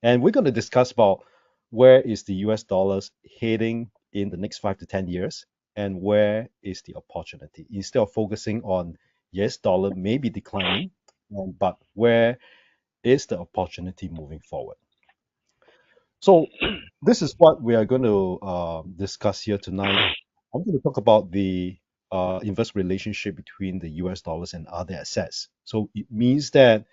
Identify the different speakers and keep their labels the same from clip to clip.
Speaker 1: And we're going to discuss about where is the US dollars heading in the next 5 to 10 years, and where is the opportunity. Instead of focusing on, yes, dollar may be declining, but where is the opportunity moving forward? So this is what we are going to discuss here tonight. I'm going to talk about the inverse relationship between the US dollars and other assets. So it means that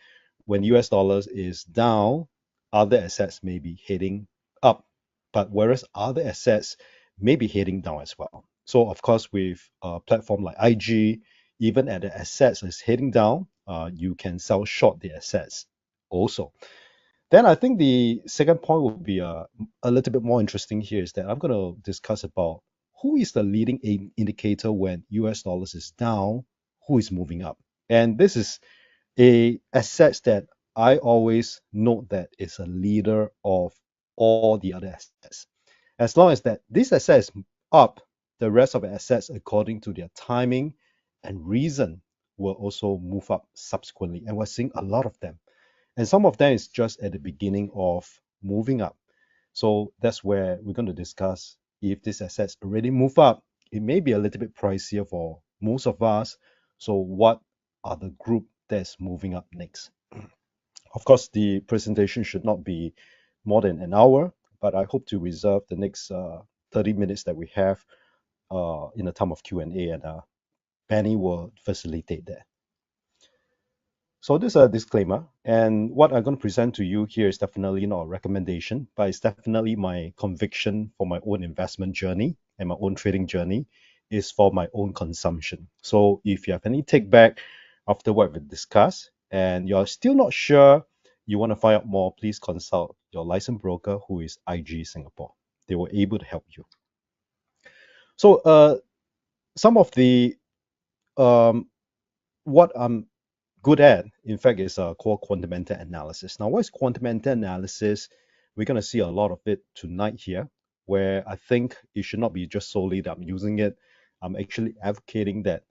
Speaker 1: when US dollars is down, other assets may be heading up, but whereas other assets may be heading down as well. So of course, with a platform like IG, even at the assets is heading down, you can sell short the assets also. Then I think the second point will be a little bit more interesting here is that I'm going to discuss about who is the leading indicator when US dollars is down, who is moving up. And this is a asset that I always note that is a leader of all the other assets. As long as that this asset is up, the rest of the assets, according to their timing and reason, will also move up subsequently. And we're seeing a lot of them. And some of them is just at the beginning of moving up. So that's where we're going to discuss if this assets already move up. It may be a little bit pricier for most of us. So what are the group that's moving up next? Of course, the presentation should not be more than an hour, but I hope to reserve the next 30 minutes that we have in the time of Q&A, and Benny will facilitate that. So this is a disclaimer, and what I'm going to present to you here is definitely not a recommendation, but it's definitely my conviction for my own investment journey and my own trading journey is for my own consumption. So if you have any take back after what we discussed and you're still not sure, you want to find out more, please consult your licensed broker who is IG Singapore. They were able to help you. So some of the um, what I'm good at, in fact, is called quantum analysis. Now, what is quantum analysis? We're going to see a lot of it tonight here, where I think it should not be just solely that I'm using it. I'm actually advocating that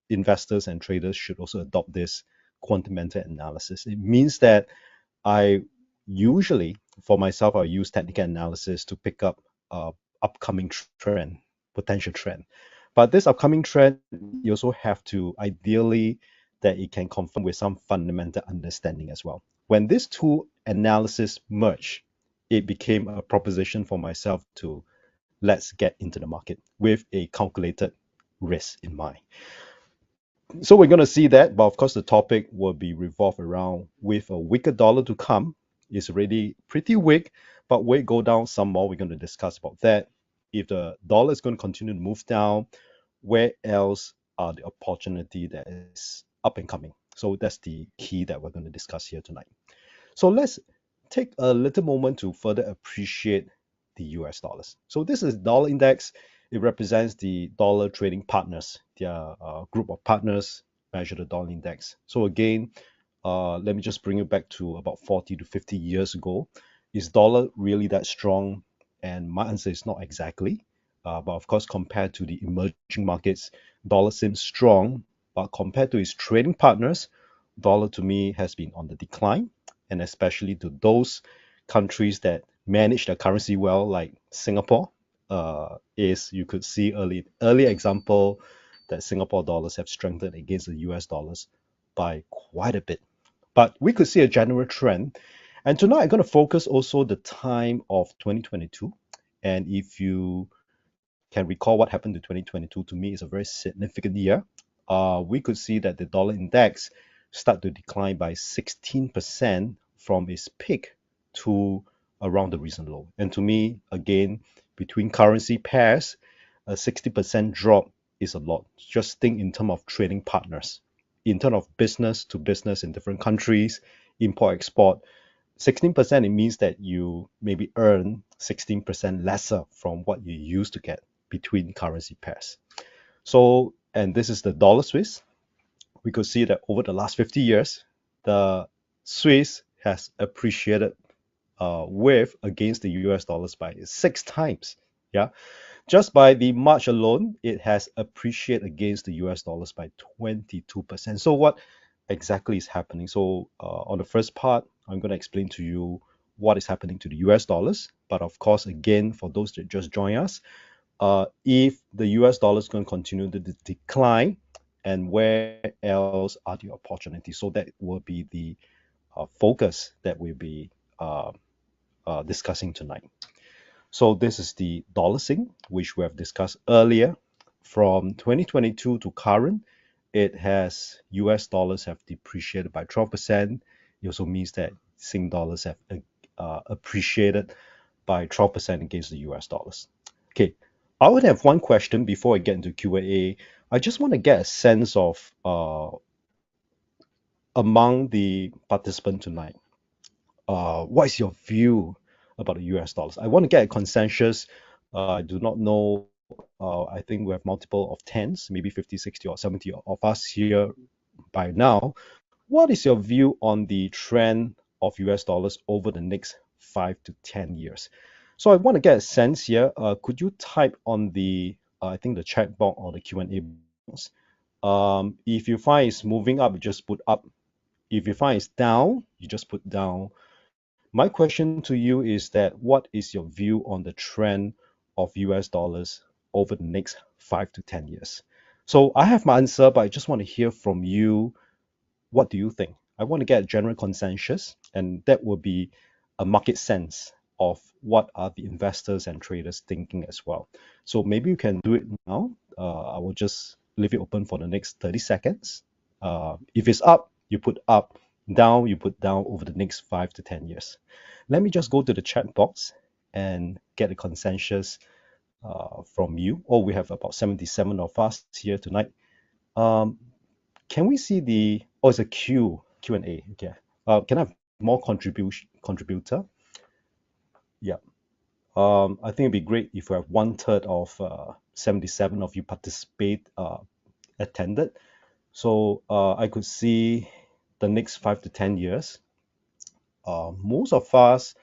Speaker 1: investors and traders should also adopt this quantum analysis. It means that I usually, for myself, I use technical analysis to pick up upcoming trend, potential trend. But this upcoming trend, you also have to ideally that it can confirm with some fundamental understanding as well. When these two analysis merge, it became a proposition for myself to let's get into the market with a calculated risk in mind. So we're going to see that, but of course the topic will be revolved around with a weaker dollar to come. It's already pretty weak, but will it go down some more? We're going to discuss about that. If the dollar is going to continue to move down, where else are the opportunity that is up and coming? So that's the key that we're going to discuss here tonight. So let's take a little moment to further appreciate the US dollars. So this is dollar index. It represents the dollar trading partners, their group of partners measure the dollar index. So again, let me just bring you back to about 40 to 50 years ago. Is dollar really that strong? And my answer is not exactly. But of course, compared to the emerging markets, dollar seems strong. But compared to its trading partners, dollar to me has been on the decline, and especially to those countries that manage their currency well, like Singapore. Is you could see early example that Singapore dollars have strengthened against the US dollars by quite a bit. But we could see a general trend. And tonight I'm going to focus also the time of 2022. And if you can recall what happened in 2022, to me is a very significant year. We could see that the dollar index start to decline by 16% from its peak to around the recent low. And to me, again, between currency pairs, a 60% drop is a lot. Just think in terms of trading partners, in terms of business to business in different countries, import export. 16%, it means that you maybe earn 16% lesser from what you used to get between currency pairs. So, and this is the dollar Swiss. We could see that over the last 50 years, the Swiss has appreciated with against the US dollars by 6 times. Yeah, just by the March alone, it has appreciated against the US dollars by 22%. So what exactly is happening? So on the first part, I'm going to explain to you what is happening to the US dollars. But of course, again, for those that just join us, if the US dollar is going to continue to decline, and where else are the opportunities? So that will be the focus that we'll be discussing tonight. So this is the dollar sync, which we have discussed earlier. From 2022 to current, it has US dollars have depreciated by 12%. It also means that Sing dollars have appreciated by 12% against the US dollars. Okay, I would have one question before I get into Q&A. I just want to get a sense of among the participants tonight, what is your view about the US dollars? I want to get a consensus. I do not know. I think we have multiple of tens, maybe 50, 60, or 70 of us here by now. What is your view on the trend of US dollars over the next 5 to 10 years? So I want to get a sense here. Could you type on the, I think the chat box or the Q&A box? If you find it's moving up, you just put up. If you find it's down, you just put down. My question to you is that what is your view on the trend of US dollars over the next 5 to 10 years? So I have my answer, but I just want to hear from you. What do you think? I want to get a general consensus, and that will be a market sense of what are the investors and traders thinking as well. So maybe you can do it now. I will just leave it open for the next 30 seconds. If it's up, you put up. Down, you put down over the next 5 to 10 years. Let me just go to the chat box and get a consensus from you. Oh, we have about 77 of us here tonight. Can we see the, oh, it's a Q&A. Okay. Can I have more contributor? Yeah. I think it'd be great if we have 1/3 of 77 of you participate attended. So I could see the next 5 to 10 years. Most of us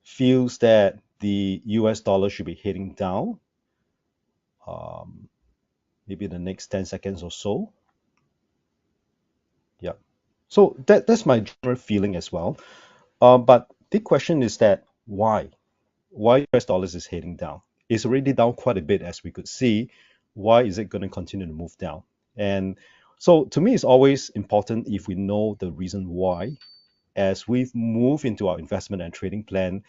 Speaker 1: feels that the US dollar should be heading down. Maybe in the next 10 seconds or so. Yeah. So that's my general feeling as well. But the question is that why? Why US dollars is heading down? It's already down quite a bit, as we could see. Why is it going to continue to move down? And so to me, it's always important if we know the reason why. As we've moved into our investment and trading plan,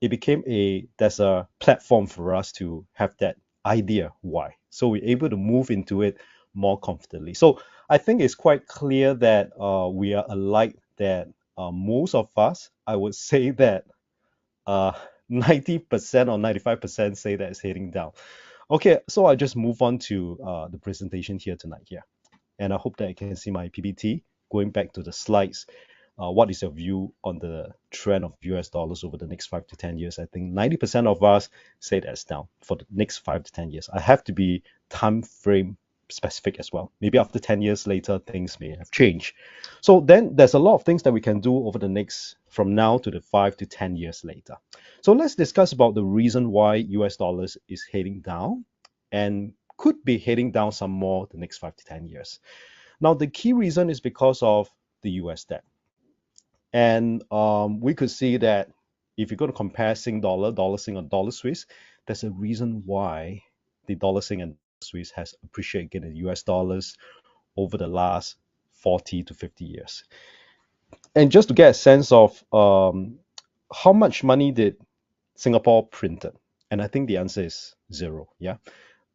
Speaker 1: there's a platform for us to have that idea why. So we're able to move into it more confidently. So I think it's quite clear that we are alike, that most of us, I would say that 90% or 95% say that it's heading down. Okay, so I just move on to the presentation here tonight here. And I hope that you can see my PPT. Going back to the slides, what is your view on the trend of US dollars over the next 5 to 10 years? I think 90% of us say that's down for the next 5 to 10 years. I have to be time frame specific as well. Maybe after 10 years later, things may have changed. So then there's a lot of things that we can do over the next, from now to the 5 to 10 years later. So let's discuss about the reason why US dollars is heading down and could be heading down some more the next 5 to 10 years. Now, the key reason is because of the US debt. And we could see that if you're going to compare Sing dollar, dollar Sing, or dollar Swiss, there's a reason why the dollar Sing and Swiss has appreciated against the US dollars over the last 40 to 50 years. And just to get a sense of how much money did Singapore printed, and I think the answer is zero. Yeah.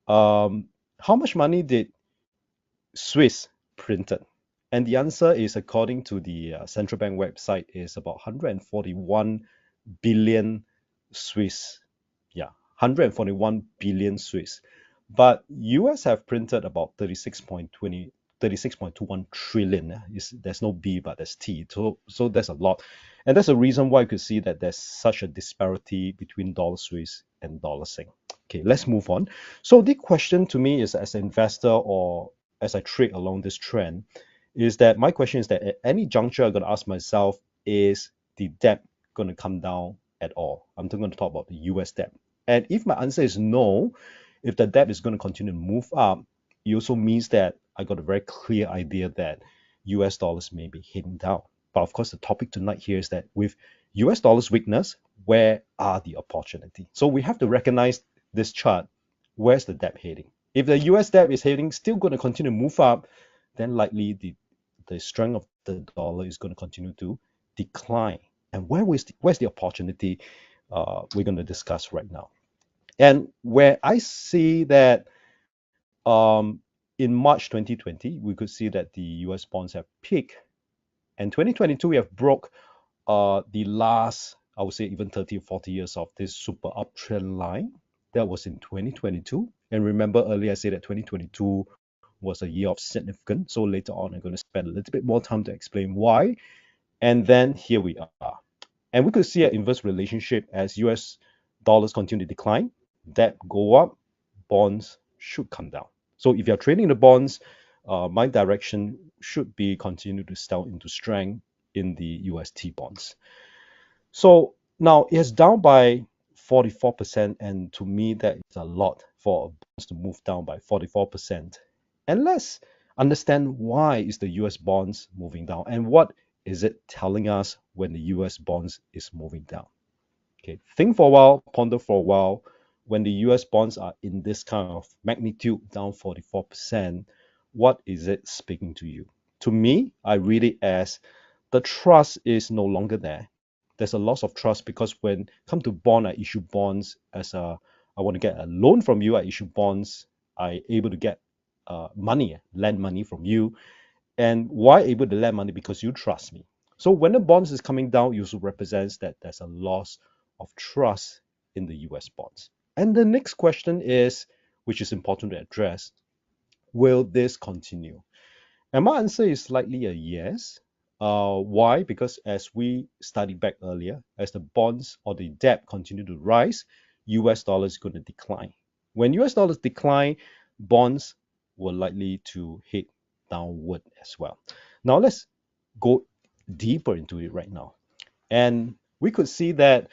Speaker 1: How much money did Swiss printed? And the answer is, according to the central bank website, is about 141 billion Swiss. Yeah, 141 billion Swiss. But US have printed about 36.21 trillion. There's no B, but there's T. So there's a lot. And that's the reason why you could see that there's such a disparity between dollar Swiss and dollar Sing. Okay, let's move on. So the question to me is, as an investor or as I trade along this trend, is that my question is that at any juncture I'm going to ask myself, is the debt going to come down at all? I'm going to talk about the US debt. And if my answer is no, if the debt is going to continue to move up, it also means that I got a very clear idea that US dollars may be heading down. But of course, the topic tonight here is that with US dollar's weakness, where are the opportunity? So we have to recognize this chart. Where's the debt heading? If the US debt is heading still going to continue to move up, then likely the strength of the dollar is going to continue to decline. And where's the opportunity we're going to discuss right now? And where I see that um, in March 2020, we could see that the US bonds have peaked. And 2022, we have broke the last, I would say, even 30 or 40 years of this super uptrend line. That was in 2022. And remember earlier, I said that 2022 was a year of significance. So later on, I'm going to spend a little bit more time to explain why. And then here we are. And we could see an inverse relationship as US dollars continue to decline, debt go up, bonds should come down. So if you're trading the bonds, my direction should be continue to sell into strength in the UST bonds. So now it's down by 44%, and to me that is a lot for bonds to move down by 44%. And let's understand why is the US bonds moving down and what is it telling us when the US bonds is moving down. Okay, think for a while, ponder for a while. When the US bonds are in this kind of magnitude, down 44%, what is it speaking to you? To me, I read it as the trust is no longer there. There's a loss of trust because when come to bond, I issue bonds as I want to get a loan from you, I issue bonds, I able to get money, lend money from you. And why able to lend money? Because you trust me. So when the bonds is coming down, it also represents that there's a loss of trust in the US bonds. And the next question is, which is important to address, will this continue? And my answer is likely a yes. Why? Because as we studied back earlier, as the bonds or the debt continue to rise, US dollar is going to decline. When US dollars decline, bonds will likely to hit downward as well. Now let's go deeper into it right now. And we could see that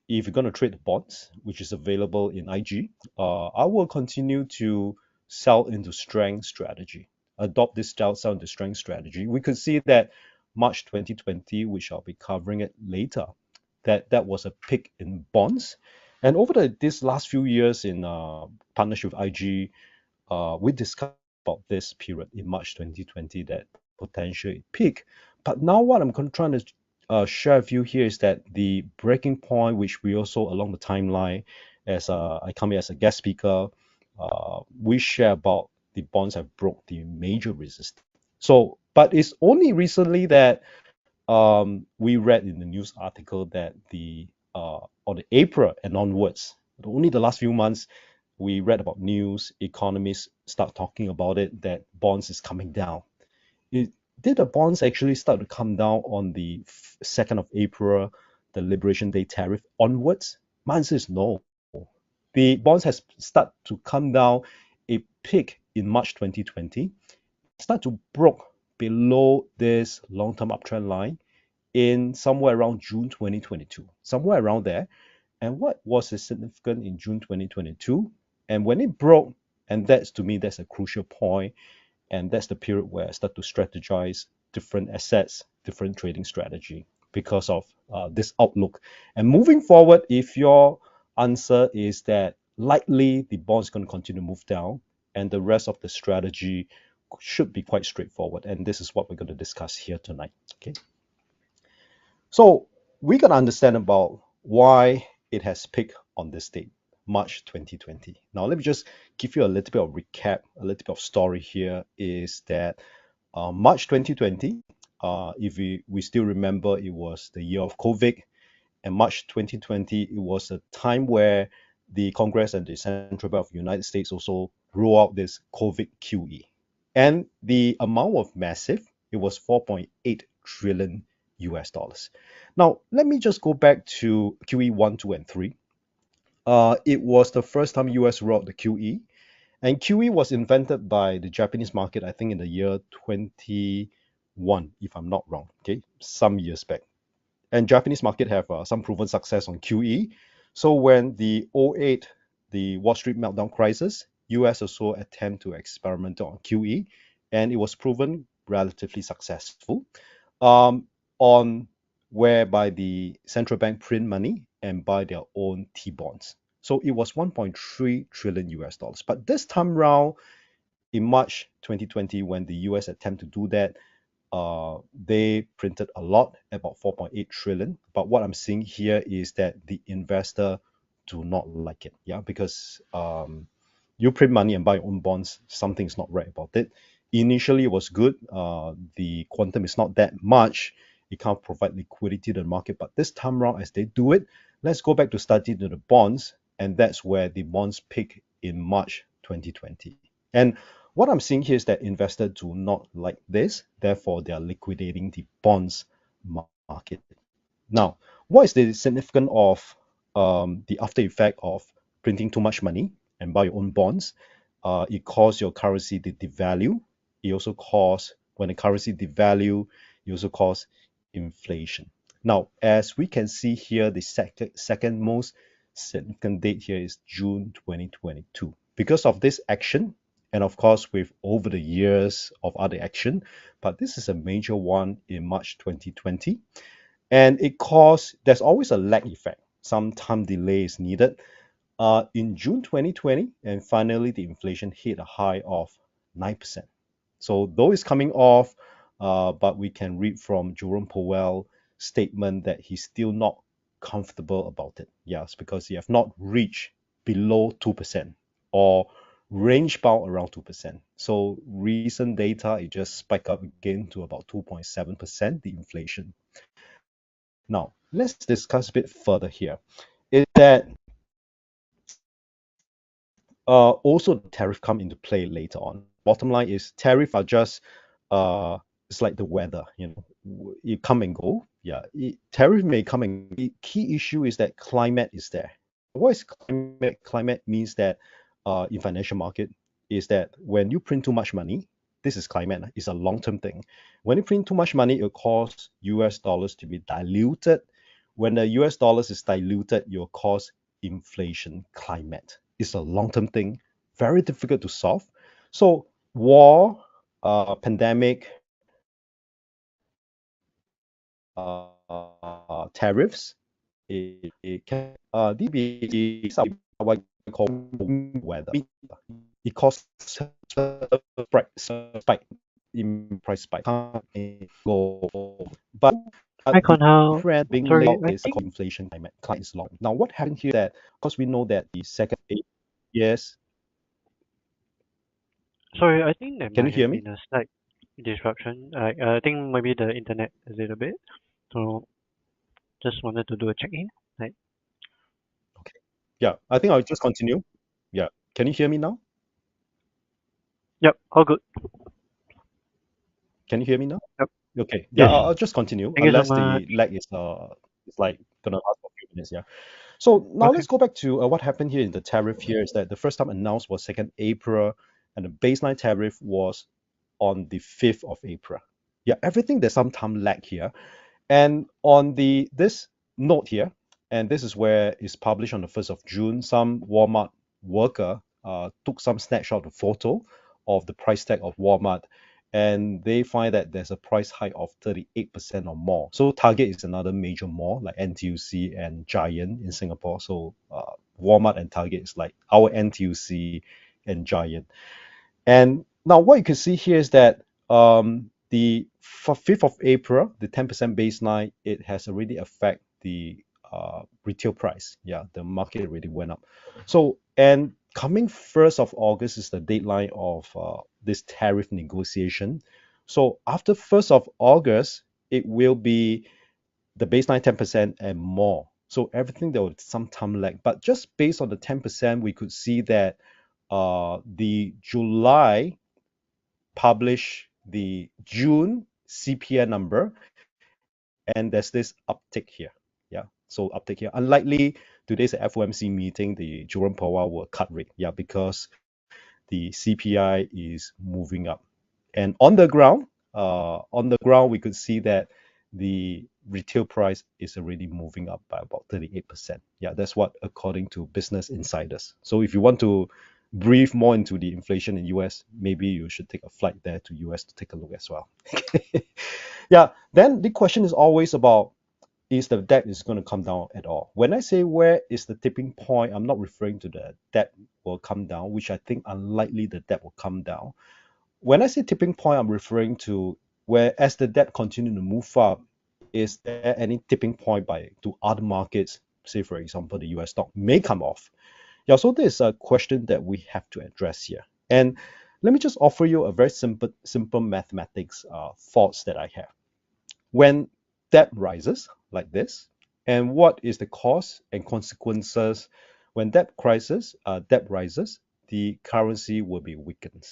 Speaker 1: if you're going to trade the bonds, which is available in IG, I will continue to sell into strength strategy. Adopt this sell into strength strategy. We could see that March 2020, which I'll be covering it later, that was a peak in bonds. And over this last few years in partnership with IG, we discussed about this period in March 2020 that potential peak. But now what I'm trying to share with you here is that the breaking point, which we also along the timeline, as I come here as a guest speaker, we share about the bonds have broke the major resistance. So, but it's only recently that we read in the news article that on the April and onwards, only the last few months, we read about news, economists start talking about it, that bonds is coming down. Did the bonds actually start to come down on the 2nd of April, the Liberation Day tariff onwards? My answer is no. The bonds has started to come down a peak in March 2020, start to broke below this long-term uptrend line in somewhere around June 2022, somewhere around there. And what was significant in June 2022? And when it broke, and that's to me, that's a crucial point, and that's the period where I start to strategize different assets, different trading strategy because of this outlook. And moving forward, if your answer is that likely the bond is going to continue to move down and the rest of the strategy should be quite straightforward. And this is what we're going to discuss here tonight. Okay. So we can understand about why it has peaked on this date, March 2020. Now, let me just give you a little bit of recap, a little bit of story here is that March 2020, if we still remember, it was the year of COVID. And March 2020, it was a time where the Congress and the Central Bank of the United States also roll out this COVID QE. And the amount was massive. It was 4.8 trillion US dollars. Now, let me just go back to QE 1, 2, and 3. It was the first time US wrote the QE, and QE was invented by the Japanese market, I think in the year 21, if I'm not wrong, okay, some years back. And Japanese market have some proven success on QE. So when the '08, the Wall Street meltdown crisis, US also attempt to experiment on QE, and it was proven relatively successful. On whereby the central bank print money and buy their own T-bonds. So it was 1.3 trillion US dollars. But this time round, in March 2020, when the US attempt to do that, they printed a lot, about 4.8 trillion. But what I'm seeing here is that the investor do not like it, yeah, because you print money and buy your own bonds, something's not right about it. Initially, it was good. The quantum is not that much. It can't provide liquidity to the market. But this time around, as they do it, let's go back to study to the bonds, and that's where the bonds peak in March 2020. And what I'm seeing here is that investors do not like this, therefore they are liquidating the bonds market. Now, what is the significance of the after effect of printing too much money and buy your own bonds? It causes your currency to devalue. It also causes, when the currency devalue, it also causes inflation. Now, as we can see here, the second most significant date here is June 2022. Because of this action, and of course with over the years of other action, but this is a major one in March 2020, and it caused, there's always a lag effect, some time delay is needed. In June 2020, and finally the inflation hit a high of 9%. So though it's coming off, but we can read from Jerome Powell statement that he's still not comfortable about it. Yes, because he have not reached below 2% or range bound around 2%. So recent data, it just spiked up again to about 2.7%, the inflation. Now, let's discuss a bit further here. Is that also the tariff come into play later on. Bottom line is tariff are just it's like the weather, you know, it come and go. Yeah, tariff may come and the key issue is that climate is there. What is climate? Climate means that in financial market is that when you print too much money, this is climate. It's a long-term thing. When you print too much money, it causes US dollars to be diluted. When the US dollars is diluted, it will cause inflation climate. It's a long-term thing, very difficult to solve. So war, pandemic, tariffs, it can these be what we call weather. It causes spike in price spike. Go, but
Speaker 2: Hi,
Speaker 1: the
Speaker 2: Con, how?
Speaker 1: trend being laid
Speaker 2: Sorry,
Speaker 1: out
Speaker 2: I
Speaker 1: is
Speaker 2: think.
Speaker 1: called inflation climate. Climate is long. Now, what happened here that, of course, we know that the second 8 years.
Speaker 2: Sorry, I think there
Speaker 1: Can you
Speaker 2: might
Speaker 1: hear
Speaker 2: have
Speaker 1: me?
Speaker 2: been a slight disruption. I think maybe the internet a little bit. So just wanted to do a check-in. Like,
Speaker 1: Okay. Yeah, I think I'll just continue. Yeah. Can you hear me now?
Speaker 2: yep, all good.
Speaker 1: Can you hear me now?
Speaker 2: Yep.
Speaker 1: Okay. Yeah,
Speaker 2: Yes.
Speaker 1: I'll just continue
Speaker 2: Thank you so
Speaker 1: unless
Speaker 2: much.
Speaker 1: the lag is it's like gonna last for a few minutes. Yeah. So now
Speaker 2: Okay.
Speaker 1: let's go back to what happened here in the tariff here is that the first time announced was 2nd April, and the baseline tariff was on the 5th of April. Yeah, everything there's some time lag here. And on the this note here, and this is where it's published on the 1st of June, some Walmart worker took some snapshot of photo of the price tag of Walmart, and they find that there's a price hike of 38% or more. So Target is another major mall like NTUC and Giant in Singapore. So Walmart and Target is like our NTUC and Giant. And now what you can see here is that the 5th of April, the 10% baseline, it has already affect the retail price. Yeah, the market already went up. So, and coming 1st of August is the deadline of this tariff negotiation. So after 1st of August, it will be the baseline 10% and more. So everything there was some time lag. But just based on the 10%, we could see that the July publish the June CPI number, and there's this uptick here. Yeah, so uptick here. Unlikely today's FOMC meeting, the Jerome Powell will cut rate. Yeah, because the CPI is moving up. And on the ground, we could see that the retail price is already moving up by about 38%. Yeah, that's what according to Business Insiders. So if you want to brief more into the inflation in US, maybe you should take a flight there to US to take a look as well. Yeah, then the question is always about is the debt is going to come down at all. When I say where is the tipping point, I'm not referring to the debt will come down, which I think unlikely the debt will come down. When I say tipping point, I'm referring to where as the debt continue to move up, is there any tipping point by to other markets, say for example the US stock may come off. Yeah, so this is a question that we have to address here. And let me just offer you a very simple mathematics thoughts that I have. When debt rises like this, and what is the cause and consequences when debt rises, the currency will be weakened.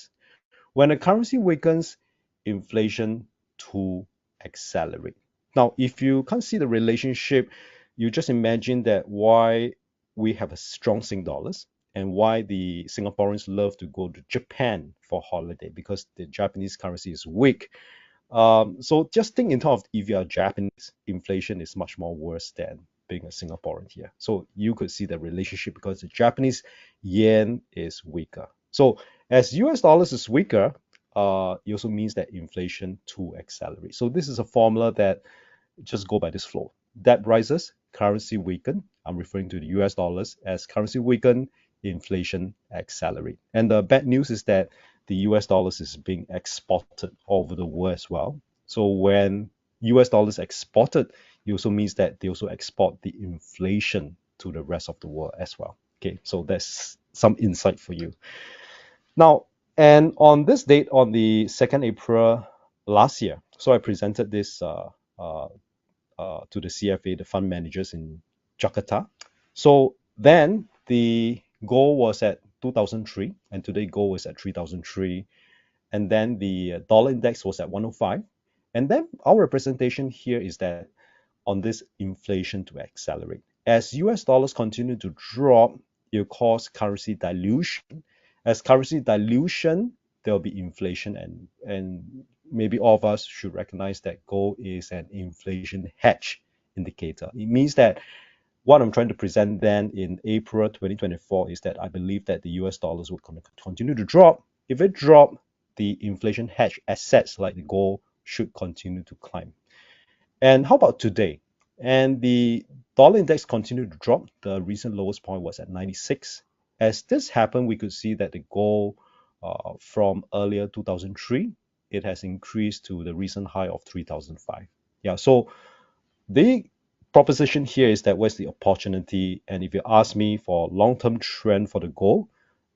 Speaker 1: When a currency weakens, inflation to accelerate. Now, if you can't see the relationship, you just imagine that why we have a strong Sing dollars and why the Singaporeans love to go to Japan for holiday because the Japanese currency is weak. So just think in terms of if you are Japanese, inflation is much more worse than being a Singaporean here. So you could see the relationship because the Japanese yen is weaker. So as US dollars is weaker, it also means that inflation to accelerate. So this is a formula that just go by this flow. Debt rises, currency weaken. I'm referring to the US dollars. As currency weaken, inflation accelerate. And the bad news is that the US dollars is being exported all over the world as well. So when US dollars exported, it also means that they also export the inflation to the rest of the world as well. Okay, so that's some insight for you. Now, and on this date, on the 2nd April last year, so I presented this to the CFA, the fund managers in Jakarta. So then the goal was at 2003, and today goal was at 3003. And then the dollar index was at 105. And then our representation here is that on this inflation to accelerate. As US dollars continue to drop, it will cause currency dilution. As currency dilution, there will be inflation, and maybe all of us should recognize that gold is an inflation hedge indicator. It means that what I'm trying to present then in April 2024 is that I believe that the US dollars will continue to drop. If it drop, the inflation hedge assets like the gold should continue to climb. And how about today? And the dollar index continued to drop. The recent lowest point was at 96. As this happened, we could see that the gold from earlier 2003, it has increased to the recent high of 3005. Yeah, so the proposition here is that where's the opportunity? And if you ask me for long-term trend for the gold,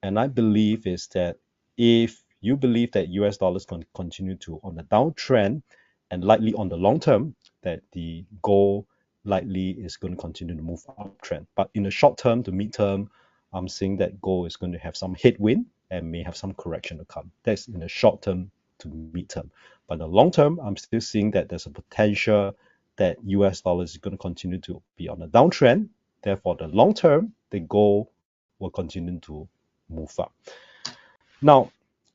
Speaker 1: and I believe is that if you believe that US dollars can continue to on the downtrend and likely on the long term, that the gold likely is going to continue to move uptrend. But in the short term to mid term, I'm seeing that gold is going to have some headwind and may have some correction to come. That's in the short term to mid term. But in the long term, I'm still seeing that there's a potential that US dollars is going to continue to be on a downtrend. Therefore, the long term, the gold will continue to move up. Now,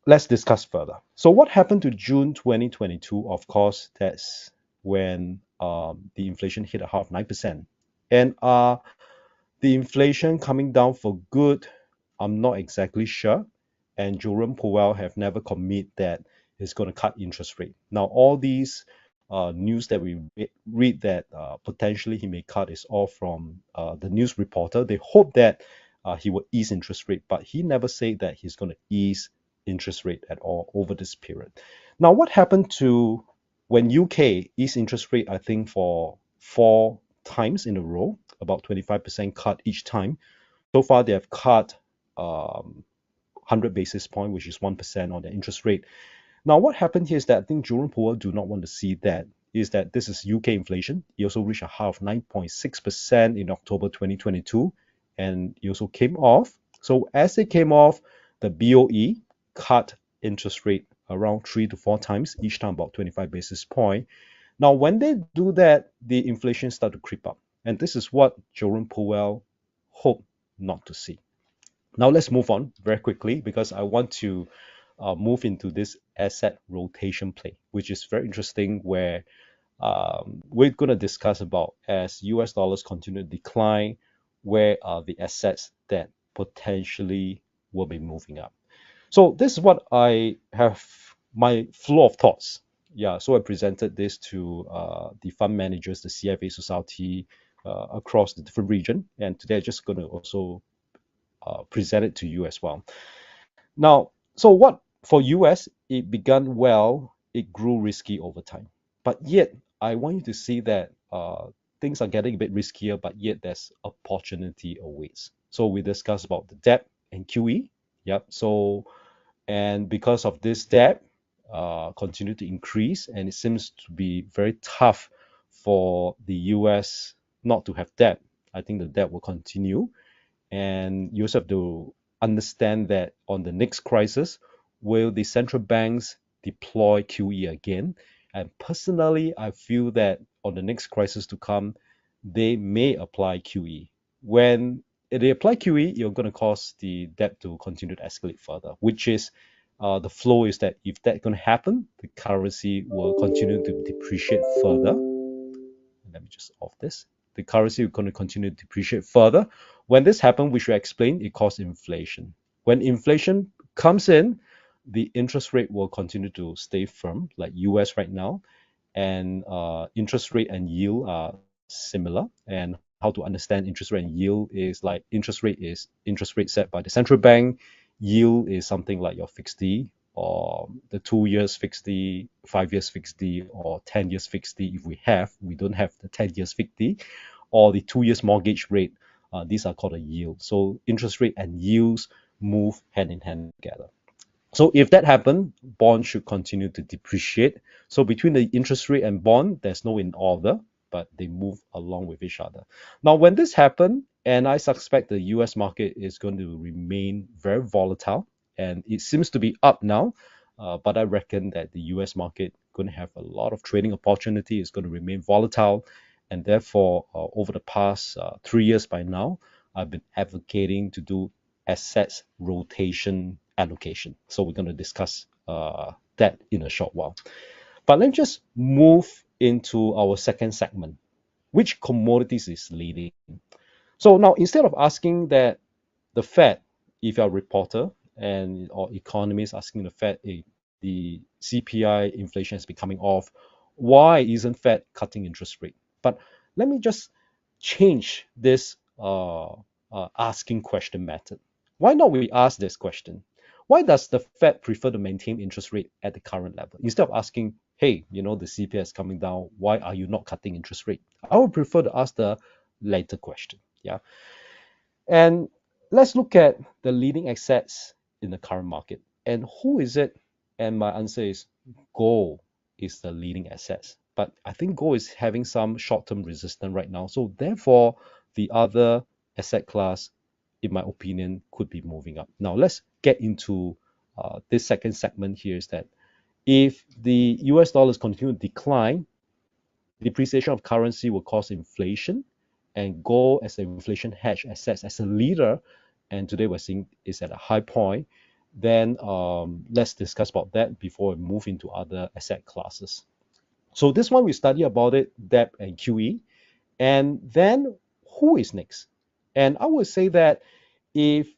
Speaker 1: let's discuss further. So, what happened to June 2022? Of course, that's when the inflation hit a half 9%. And the inflation coming down for good, I'm not exactly sure. And Jerome Powell have never commit that he's going to cut interest rate. Now, all these news that we read that potentially he may cut is all from the news reporter. They hope that he will ease interest rate, but he never said that he's going to ease interest rate at all over this period. Now, what happened to when UK eased interest rate? I think for 4 times in a row, about 25% cut each time. So far, they have cut 100 basis point, which is 1% on the interest rate. Now, what happened here is that I think Jerome Powell do not want to see that. Is that this is UK inflation? It also reached a high of 9.6% in October 2022, and it also came off. So as it came off, the BOE cut interest rate around 3 to 4 times, each time about 25 basis point. Now, when they do that, the inflation start to creep up, and this is what Jerome Powell hope not to see. Now let's move on very quickly because I want to move into this asset rotation play, which is very interesting. Where we're going to discuss about as US dollars continue to decline, where are the assets that potentially will be moving up. So this is what I have my flow of thoughts. Yeah, so I presented this to the fund managers, the CFA society across the different region, and today I'm just going to also present it to you as well. Now, so what for US, it began well, it grew risky over time. But yet, I want you to see that things are getting a bit riskier, but yet there's opportunity awaits. So we discussed about the debt and QE. Yep. So, and because of this debt, continue to increase, and it seems to be very tough for the US not to have debt. I think the debt will continue, and you also have to understand that on the next crisis, will the central banks deploy QE again? And personally, I feel that on the next crisis to come, they may apply QE. When they apply QE, you're going to cause the debt to continue to escalate further, which is the flow is that if that's going to happen, the currency will continue to depreciate further. Let me just off this. The currency is going to continue to depreciate further. When this happens, which we explained, it causes inflation. When inflation comes in, the interest rate will continue to stay firm, like US right now, and interest rate and yield are similar. And how to understand interest rate and yield is like interest rate set by the central bank. Yield is something like your fixed D, or the 2 years fixed D, 5 years fixed D, or 10 years fixed D. If we don't have the 10 years fixed D, or the 2 years mortgage rate. These are called a yield. So interest rate and yields move hand in hand together. So if that happens, bond should continue to depreciate. So between the interest rate and bond, there's no in order, but they move along with each other. Now, when this happens, and I suspect the US market is going to remain very volatile, and it seems to be up now, but I reckon that the US market going to have a lot of trading opportunity. It's going to remain volatile, and therefore, over the past 3 years by now, I've been advocating to do assets rotation allocation. So we're going to discuss that in a short while. But let's just move into our second segment, which commodities is leading. So now instead of asking that the Fed, if you're a reporter and or economist asking the Fed, hey, the CPI inflation has been coming off, why isn't Fed cutting interest rate? But let me just change this asking question method. Why not we ask this question? Why does the Fed prefer to maintain interest rate at the current level instead of asking, hey, the CPI is coming down, why are you not cutting interest rate? I would prefer to ask the later question. Yeah. And let's look at the leading assets in the current market. And who is it? And my answer is gold is the leading assets. But I think gold is having some short-term resistance right now. So therefore, the other asset class, in my opinion, could be moving up. Now let's get into this second segment here is that if the US dollars continue to decline, depreciation of currency will cause inflation, and gold as an inflation hedge assets as a leader, and today we're seeing is at a high point. Then let's discuss about that before we move into other asset classes. So this one we study about it, debt and QE, and then who is next? And I would say that if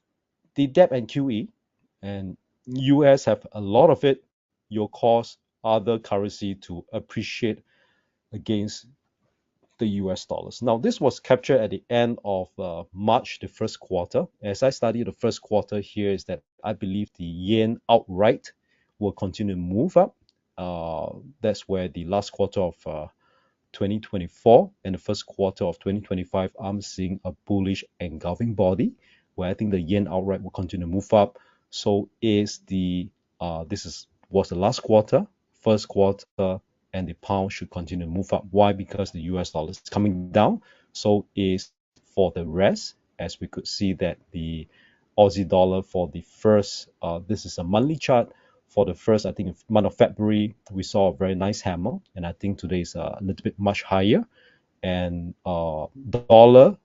Speaker 1: the debt and QE and US have a lot of it, you'll cause other currency to appreciate against the US dollars. Now, this was captured at the end of March, the first quarter. As I study the first quarter here, is that I believe the yen outright will continue to move up. That's where the last quarter of 2024 and the first quarter of 2025, I'm seeing a bullish engulfing body where I think the yen outright will continue to move up. So is the this is was the last quarter, first quarter, and the pound should continue to move up. Why? Because the US dollar is coming down. So is for the rest, as we could see that the Aussie dollar for the first, this is a monthly chart. For the first, I think, month of February, we saw a very nice hammer, and I think today is a little bit much higher. And dollar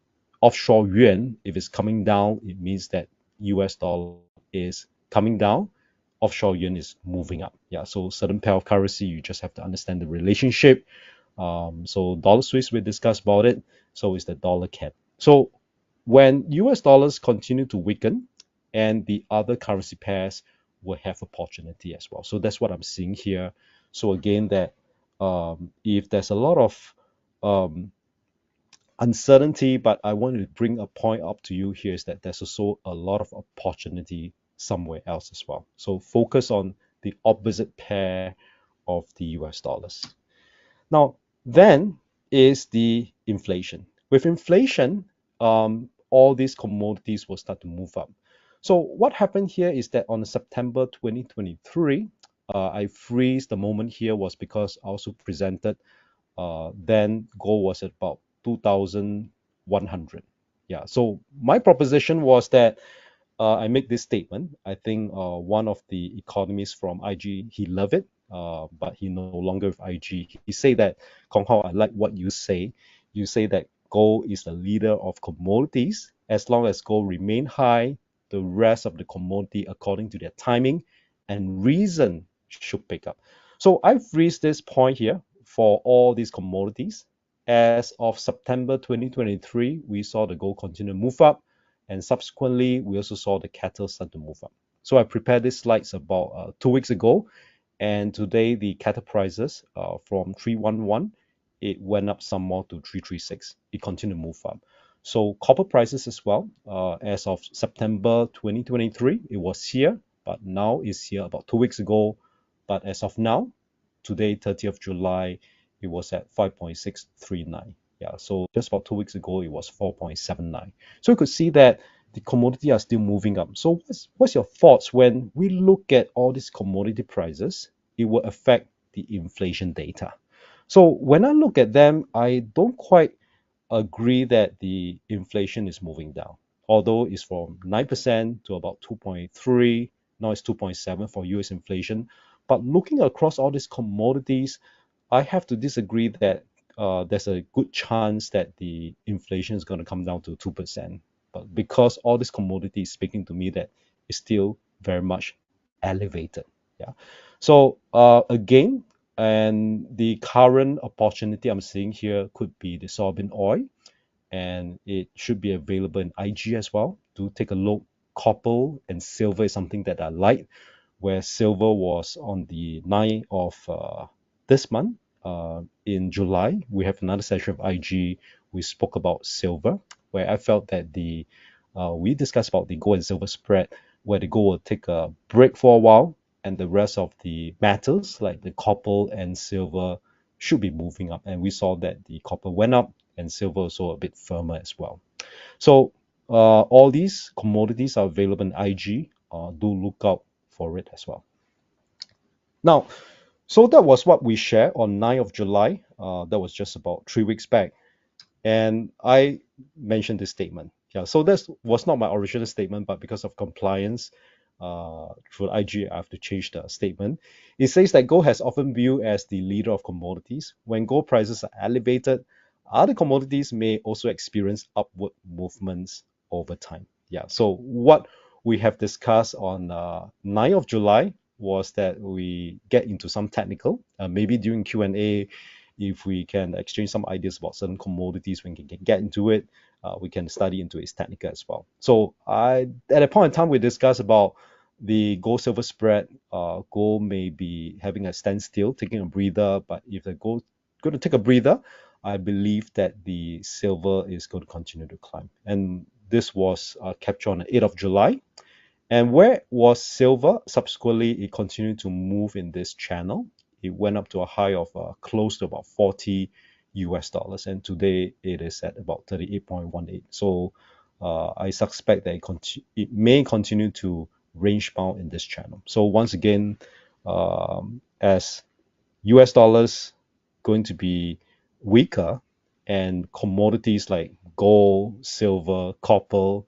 Speaker 1: offshore yuan, if it's coming down, it means that US dollar is coming down, offshore yuan is moving up. Yeah, so certain pair of currency, you just have to understand the relationship. So dollar Swiss, we discussed about it. So is the dollar CAD. So when US dollars continue to weaken, and the other currency pairs will have opportunity as well. So that's what I'm seeing here. So again, that if there's a lot of um, uncertainty, but I want to bring a point up to you here is that there's also a lot of opportunity somewhere else as well. So focus on the opposite pair of the US dollars. Now, then is the inflation. With inflation, all these commodities will start to move up. So what happened here is that on September 2023, I freeze the moment here was because I also presented then gold was at about 2,100. Yeah, so my proposition was that I make this statement. I think one of the economists from IG, he loved it, but he no longer with IG. He say that, Kong Hao, I like what you say. You say that gold is the leader of commodities. As long as gold remain high, the rest of the commodity, according to their timing and reason, should pick up. So I've reached this point here for all these commodities. As of September 2023, we saw the gold continue to move up, and subsequently, we also saw the cattle start to move up. So I prepared these slides about 2 weeks ago, and today the cattle prices from 311, it went up some more to 336. It continued to move up. So copper prices as well, as of September 2023, it was here, but now it's here about 2 weeks ago. But as of now, today, 30th of July, it was at 5.639. Yeah, so just about 2 weeks ago, it was 4.79. So you could see that the commodity are still moving up. So what's your thoughts when we look at all these commodity prices? It will affect the inflation data. So when I look at them, I don't quite agree that the inflation is moving down. Although it's from 9% to about 2.3, now it's 2.7 for US inflation. But looking across all these commodities, I have to disagree that there's a good chance that the inflation is going to come down to 2%. But because all these commodities speaking to me that is still very much elevated. Yeah. So again, and the current opportunity I'm seeing here could be the soybean oil, and it should be available in IG as well. Do take a look. Copper and silver is something that I like, where silver was on the 9th of this month. In July, we have another session of IG. We spoke about silver, where I felt that we discussed about the gold and silver spread, where the gold will take a break for a while, and the rest of the metals like the copper and silver should be moving up. And we saw that the copper went up and silver also a bit firmer as well. So all these commodities are available in IG. Do look out for it as well. Now, so that was what we shared on 9th of July. That was just about 3 weeks back. And I mentioned this statement. Yeah, so this was not my original statement, but because of compliance through IG, I have to change the statement. It says that gold has often viewed as the leader of commodities. When gold prices are elevated, other commodities may also experience upward movements over time. Yeah, so what we have discussed on 9th of July was that we get into some technical, maybe during Q&A, if we can exchange some ideas about certain commodities, we can get into it. We can study into its technical as well. So at a point in time, we discussed about the gold silver spread. Gold may be having a standstill, taking a breather, but if the gold going to take a breather, I believe that the silver is going to continue to climb. And this was captured on the 8th of July. And where was silver? Subsequently, it continued to move in this channel. It went up to a high of close to about 40 US dollars, and today it is at about 38.18. So I suspect that it may continue to range bound in this channel. So once again, as US dollars going to be weaker, and commodities like gold, silver, copper,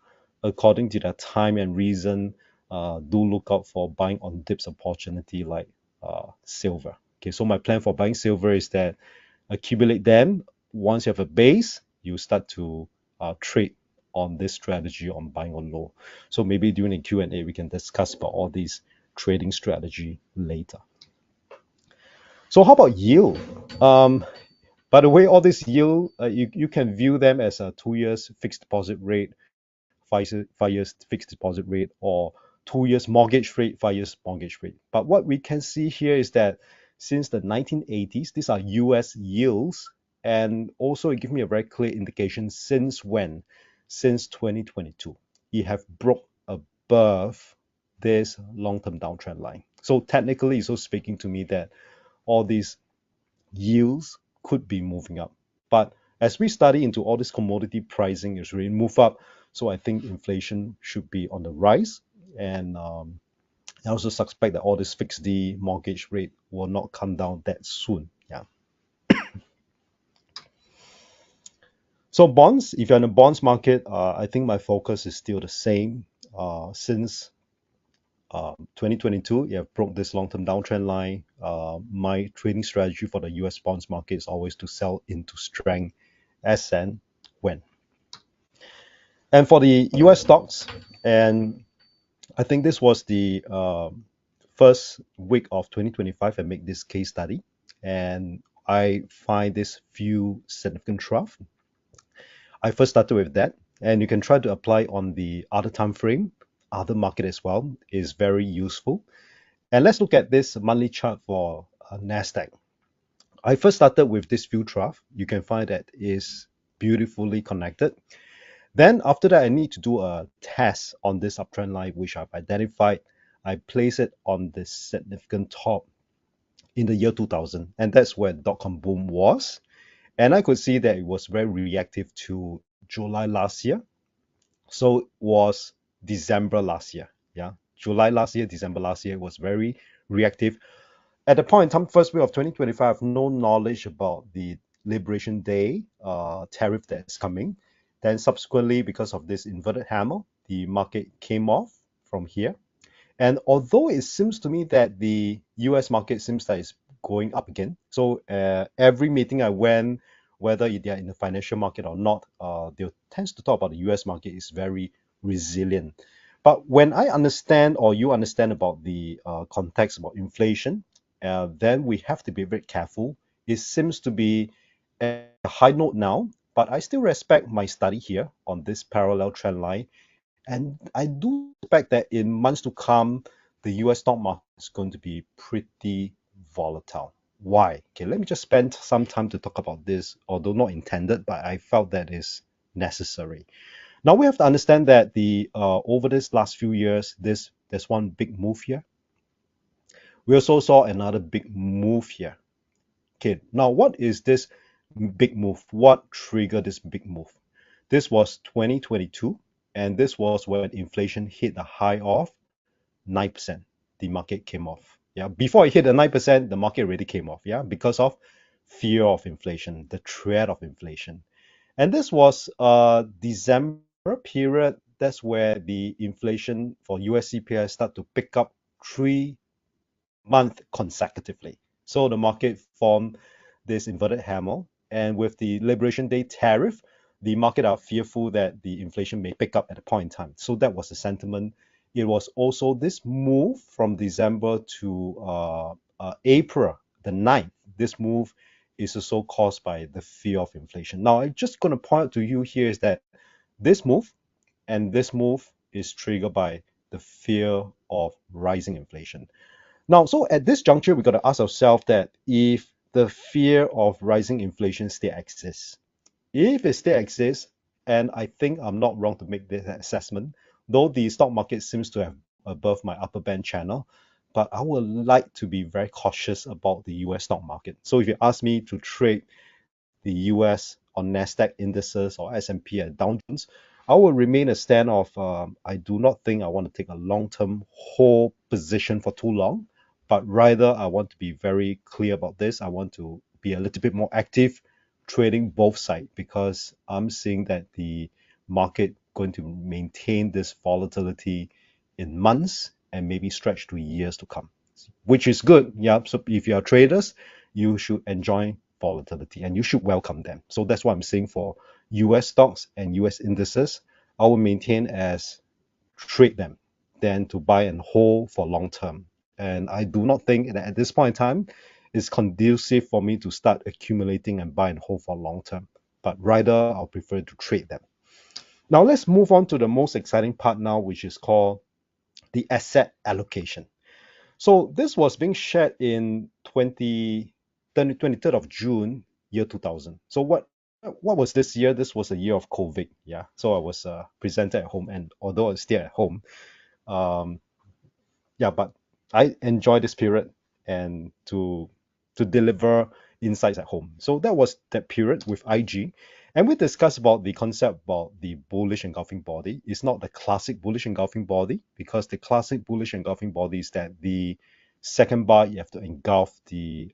Speaker 1: according to their time and reason, do look out for buying on dips opportunity like silver. Okay, so my plan for buying silver is that accumulate them. Once you have a base, you start to trade on this strategy on buying on low. So maybe during the Q&A, we can discuss about all these trading strategy later. So how about yield? By the way, all this yield, you can view them as a 2 years fixed deposit rate, 5 years fixed deposit rate, or 2 years mortgage rate, 5 years mortgage rate. But what we can see here is that since the 1980s. These are US yields. And also it gives me a very clear indication since when? Since 2022. It have broke above this long-term downtrend line. So technically, it's also speaking to me that all these yields could be moving up. But as we study into all this commodity pricing is really move up, so I think inflation should be on the rise. And I also suspect that all this fixed D mortgage rate will not come down that soon. Yeah. So bonds, if you're in the bonds market, I think my focus is still the same. Since 2022, you have broke this long-term downtrend line. My trading strategy for the US bonds market is always to sell into strength ascent when. And for the US stocks, and I think this was the first week of 2025, I make this case study, and I find this few significant trough. I first started with that, and you can try to apply on the other time frame, other market as well, is very useful. And let's look at this monthly chart for Nasdaq. I first started with this few trough. You can find that is beautifully connected. Then after that, I need to do a test on this uptrend line, which I've identified. I place it on the significant top in the year 2000, and that's where dot-com boom was. And I could see that it was very reactive to July last year. So it was December last year. Yeah, July last year, December last year was very reactive. At the point in time, first week of 2025, I have no knowledge about the Liberation Day tariff that's coming. Then subsequently, because of this inverted hammer, the market came off from here. And although it seems to me that the US market seems that it's going up again, so every meeting I went, whether they're in the financial market or not, they tends to talk about the US market is very resilient. But when I understand or you understand about the context about inflation, then we have to be very careful. It seems to be a high note now, but I still respect my study here on this parallel trend line. And I do expect that in months to come, the US stock market is going to be pretty volatile. Why? Okay, let me just spend some time to talk about this, although not intended, but I felt that is necessary. Now we have to understand that the over this last few years, there's one big move here. We also saw another big move here. Okay, now what is this big move? What triggered this big move? This was 2022, and this was when inflation hit a high of 9%. The market came off. Yeah, before it hit the 9%, the market already came off. Yeah, because of fear of inflation, the threat of inflation. And this was December period. That's where the inflation for US CPI start to pick up 3 months consecutively. So the market formed this inverted hammer, and with the Liberation Day tariff, the market are fearful that the inflation may pick up at a point in time. So that was the sentiment. It was also this move from December to April the 9th. This move is also caused by the fear of inflation. Now, I'm just going to point out to you here is that this move and this move is triggered by the fear of rising inflation. Now, so at this juncture, we got to ask ourselves that if the fear of rising inflation still exists, if it still exists, and I think I'm not wrong to make this assessment, though the stock market seems to have above my upper band channel, but I would like to be very cautious about the US stock market. So if you ask me to trade the US on Nasdaq indices or S&P and Dow Jones, I will remain a stand of I do not think I want to take a long-term hold position for too long, but rather I want to be very clear about this. I want to be a little bit more active trading both sides because I'm seeing that the market going to maintain this volatility in months and maybe stretch to years to come, which is good. Yeah. So if you are traders, you should enjoy volatility and you should welcome them. So that's what I'm saying for US stocks and US indices. I will maintain as trade them than to buy and hold for long term. And I do not think that at this point in time it's conducive for me to start accumulating and buy and hold for long term, but rather I'll prefer to trade them. Now let's move on to the most exciting part now, which is called the asset allocation. So this was being shared in 23rd of June, year 2000. So what was this year? This was a year of COVID. Yeah. So I was presented at home, and although I was still at home, um, yeah, but I enjoy this period and to deliver insights at home. So that was that period with IG. And we discussed about the concept about the bullish engulfing body. It's not the classic bullish engulfing body, because the classic bullish engulfing body is that the second bar you have to engulf the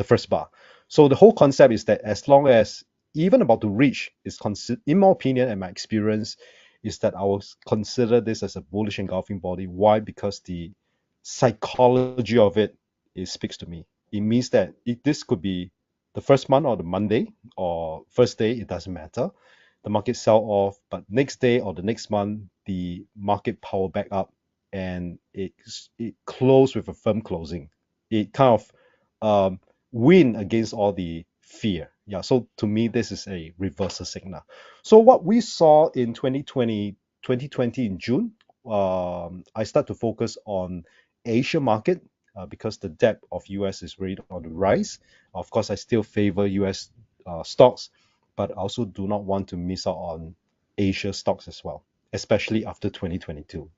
Speaker 1: first bar. So the whole concept is that as long as even about to reach is considered, in my opinion and my experience, is that I will consider this as a bullish engulfing body. Why? Because the psychology of it, it speaks to me. It means that this could be the first month or the Monday or first day, it doesn't matter. The market sell off, but next day or the next month, the market power back up, and it closed with a firm closing. It kind of um, win against all the fear. Yeah, so to me, this is a reversal signal. So what we saw in 2020 in June, I start to focus on Asia market because the debt of US is really on the rise. Of course, I still favor US stocks, but I also do not want to miss out on Asia stocks as well, especially after 2022,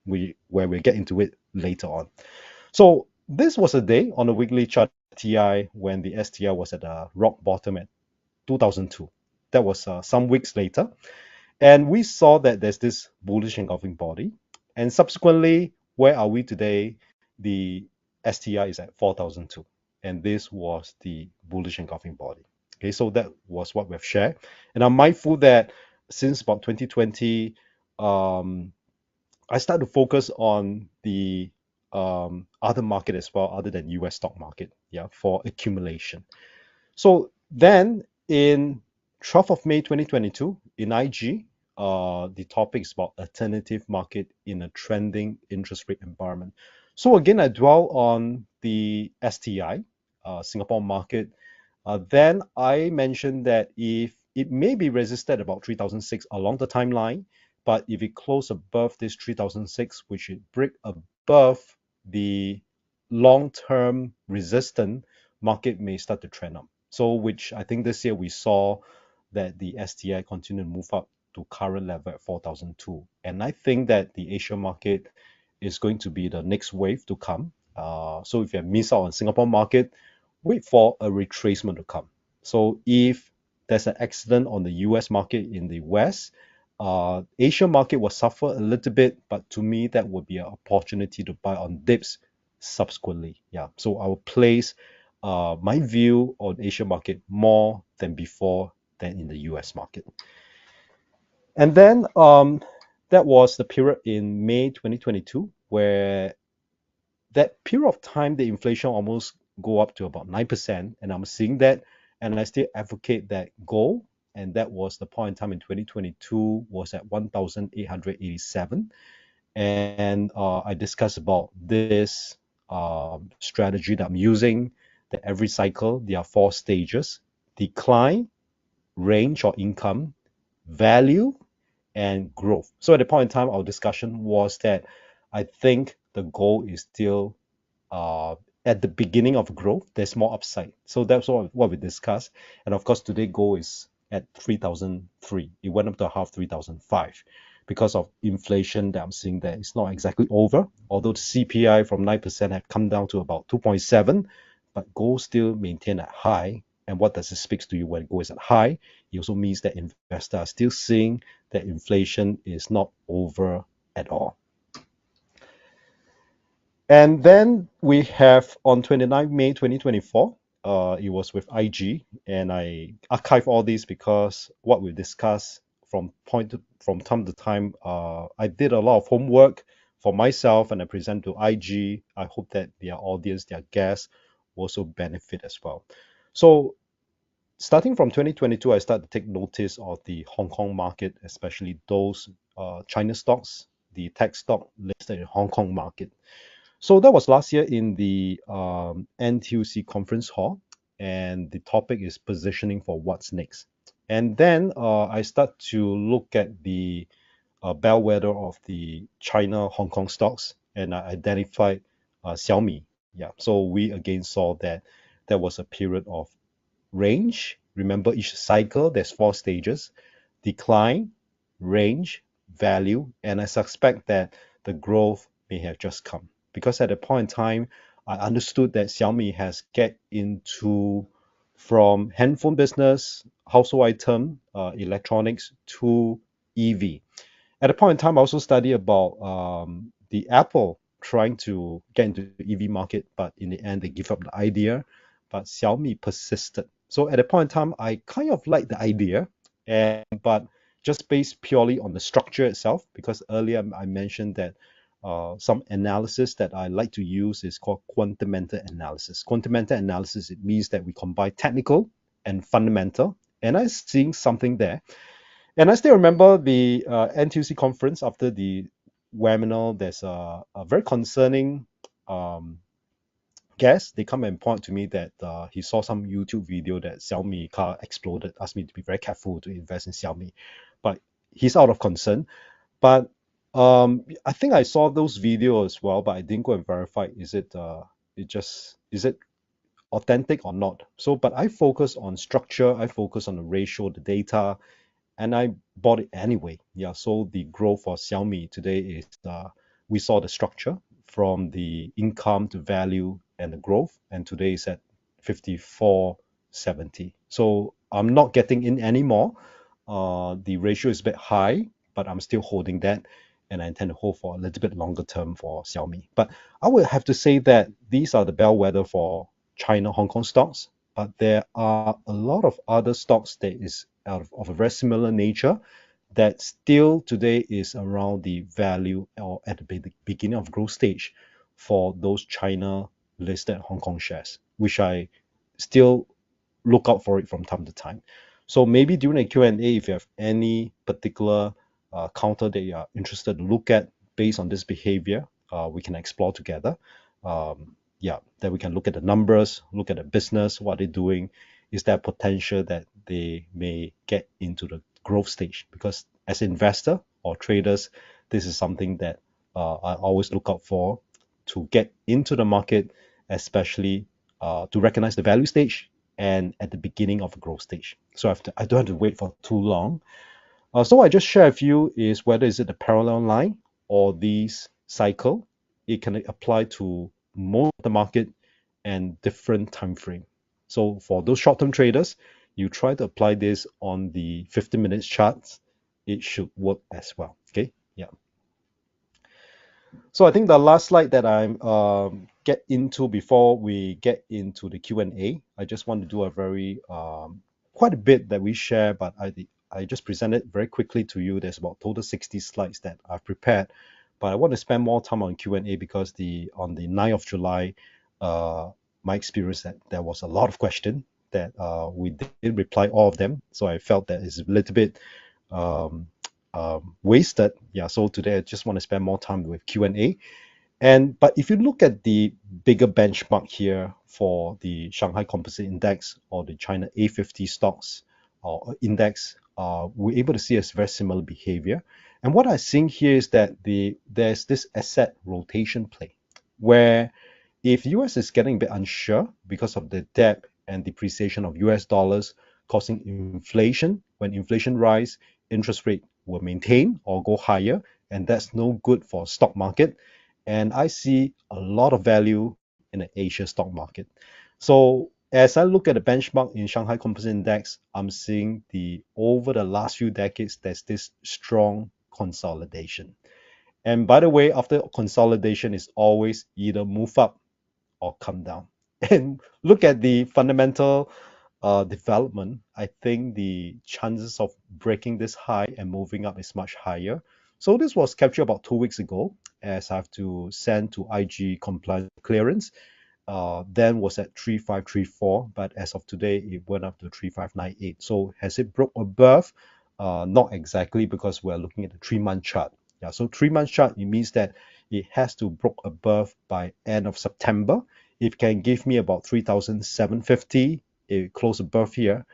Speaker 1: where we'll get into it later on. So this was a day on the weekly chart TI when the STI was at a rock bottom at 2002. That was some weeks later. And we saw that there's this bullish engulfing body. And subsequently, where are we today? The STI is at 4002. And this was the bullish engulfing body. Okay, so that was what we've shared. And I'm mindful that since about 2020, um, I start to focus on the other market as well, other than US stock market, yeah, for accumulation. So then in 12th of May 2022 in IG, the topic is about alternative market in a trending interest rate environment. So again, I dwell on the STI, Singapore market. Then I mentioned that if it may be resisted about 3006 along the timeline, but if it close above this 3006, which it break above the long-term resistance, market may start to trend up. So which I think this year we saw that the STI continue to move up to current level at 4002. And I think that the Asia market is going to be the next wave to come. So if you have missed out on Singapore market, wait for a retracement to come. So if there's an accident on the US market in the West, Asia market will suffer a little bit, but to me, that would be an opportunity to buy on dips subsequently. Yeah, so I will place my view on Asia market more than before than in the US market. And then that was the period in May 2022 where that period of time, the inflation almost go up to about 9%. And I'm seeing that, and I still advocate that goal. And that was the point in time in 2022 was at 1,887. And I discussed about this strategy that I'm using, that every cycle, there are four stages: decline, range or income, value, and growth. So at the point in time, our discussion was that I think the goal is still uh, at the beginning of growth, there's more upside. So that's what we discussed. And of course, today goal is at 3,003. It went up to half 3,005 because of inflation that I'm seeing there. It's not exactly over, although the CPI from 9% have come down to about 2.7, but gold still maintain at high. And what does it speak to you when gold is at high? It also means that investors are still seeing that inflation is not over at all. And then we have on 29 May 2024, it was with IG, and I archive all these because what we discuss from time to time, I did a lot of homework for myself and I present to IG. I hope that their audience, their guests, also benefit as well. So starting from 2022, I started to take notice of the Hong Kong market, especially those China stocks, the tech stock listed in Hong Kong market. So that was last year in the NTUC conference hall, and the topic is positioning for what's next. And then I start to look at the bellwether of the China Hong Kong stocks, and I identified Xiaomi Yeah, so we again saw that there was a period of range. Remember, each cycle, there's four stages: decline, range, value, and I suspect that the growth may have just come. Because at that point in time, I understood that Xiaomi has get into from handphone business, household item, electronics to EV. At a point in time, I also studied about the Apple trying to get into the EV market, but in the end, they give up the idea. But Xiaomi persisted. So at a point in time, I kind of liked the idea, and but just based purely on the structure itself, because earlier I mentioned that some analysis that I like to use is called quantamental analysis. Quantamental analysis, it means that we combine technical and fundamental, and I'm seeing something there. And I still remember the NTUC conference after the webinar. There's a very concerning um, guest. They come and point to me that he saw some YouTube video that Xiaomi car exploded. Asked me to be very careful to invest in Xiaomi, but he's out of concern. But I think I saw those videos as well, but I didn't go and verify. Is it authentic or not? So, but I focus on structure. I focus on the ratio, the data, and I bought it anyway. Yeah, so the growth for Xiaomi today is we saw the structure from the income to value and the growth, and today is at 54.70. So I'm not getting in anymore. The ratio is a bit high, but I'm still holding that, and I intend to hold for a little bit longer term for Xiaomi. But I would have to say that these are the bellwether for China, Hong Kong stocks, but there are a lot of other stocks that is of a very similar nature that still today is around the value or at the beginning of growth stage for those China listed Hong Kong shares, which I still look out for it from time to time. So maybe during the Q&A, if you have any particular counter that you are interested to look at based on this behavior, we can explore together. Yeah, then we can look at the numbers, look at the business, what they're doing. Is there potential that they may get into the growth stage? Because as an investor or traders, this is something that I always look out for to get into the market, especially to recognize the value stage and at the beginning of a growth stage. So I don't have to wait for too long. So I just share with you is whether is it a parallel line or these cycle. It can apply to most of the market and different time frame. So for those short-term traders, you try to apply this on the 50 minutes charts. It should work as well. Okay. Yeah. So I think the last slide that I'm get into before we get into the Q&A, I just want to do a very quite a bit that we share, but I just presented very quickly to you. There's about total 60 slides that I've prepared, but I want to spend more time on Q&A because the on the 9th of July, my experience that there was a lot of question that we did reply all of them. So I felt that it's a little bit um, wasted. Yeah, so today I just want to spend more time with Q&A. And but if you look at the bigger benchmark here for the Shanghai Composite Index or the China A50 stocks or index, we're able to see a very similar behavior. And what I'm seeing here is that there's this asset rotation play where if US is getting a bit unsure because of the debt and depreciation of US dollars causing inflation, when inflation rise, interest rate will maintain or go higher, and that's no good for stock market. And I see a lot of value in the Asia stock market. So as I look at the benchmark in Shanghai Composite Index, I'm seeing the over the last few decades, there's this strong consolidation. And by the way, after consolidation is always either move up or come down. And look at the fundamental development. I think the chances of breaking this high and moving up is much higher. So this was captured about 2 weeks ago as I have to send to IG compliance clearance. Then was at 3534, but as of today, it went up to 3598. So has it broke above? Not exactly because we're looking at the 3-month chart. Yeah, so 3-month chart, it means that it has to broke above by end of September. If it can give me about 3,750, it close above here.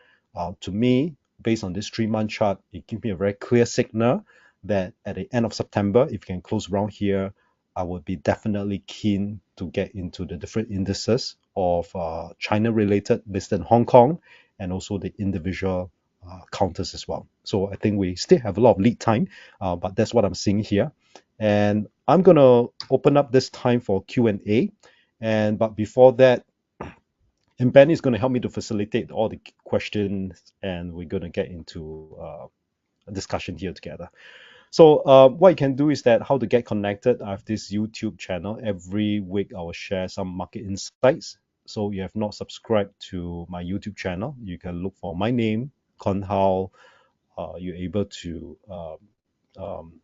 Speaker 1: To me, based on this 3-month chart, it gives me a very clear signal that at the end of September, if you can close around here, I would be definitely keen to get into the different indices of China related listed in Hong Kong and also the individual counters as well. So I think we still have a lot of lead time, but that's what I'm seeing here. And I'm gonna open up this time for Q&A. And but before that, and Ben is going to help me to facilitate all the questions, and we're going to get into a discussion here together. So what you can do is that how to get connected. I have this YouTube channel. Every week I will share some market insights. So you have not subscribed to my YouTube channel, you can look for my name, Kon Hao. You're able to um,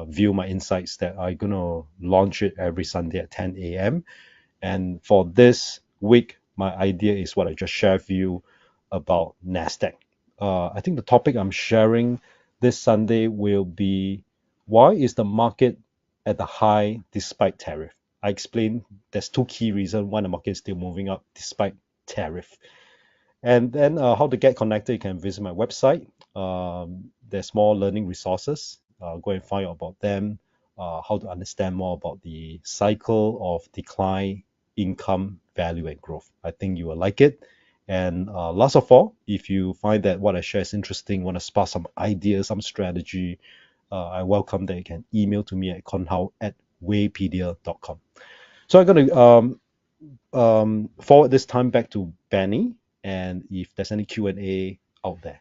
Speaker 1: view my insights that I'm going to launch it every Sunday at 10 a.m. And for this week, my idea is what I just shared with you about NASDAQ. I think the topic I'm sharing this Sunday will be why is the market at the high despite tariff? I explained there's two key reasons why the market is still moving up despite tariff. And then how to get connected, you can visit my website. There's more learning resources. Go and find out about them, how to understand more about the cycle of decline, income, value, and growth. I think you will like it. And last of all, if you find that what I share is interesting, want to spark some ideas, some strategy, I welcome that you can email to me at conhao@weipedia.com. So I'm going to forward this time back to Benny, and if there's any Q&A out there.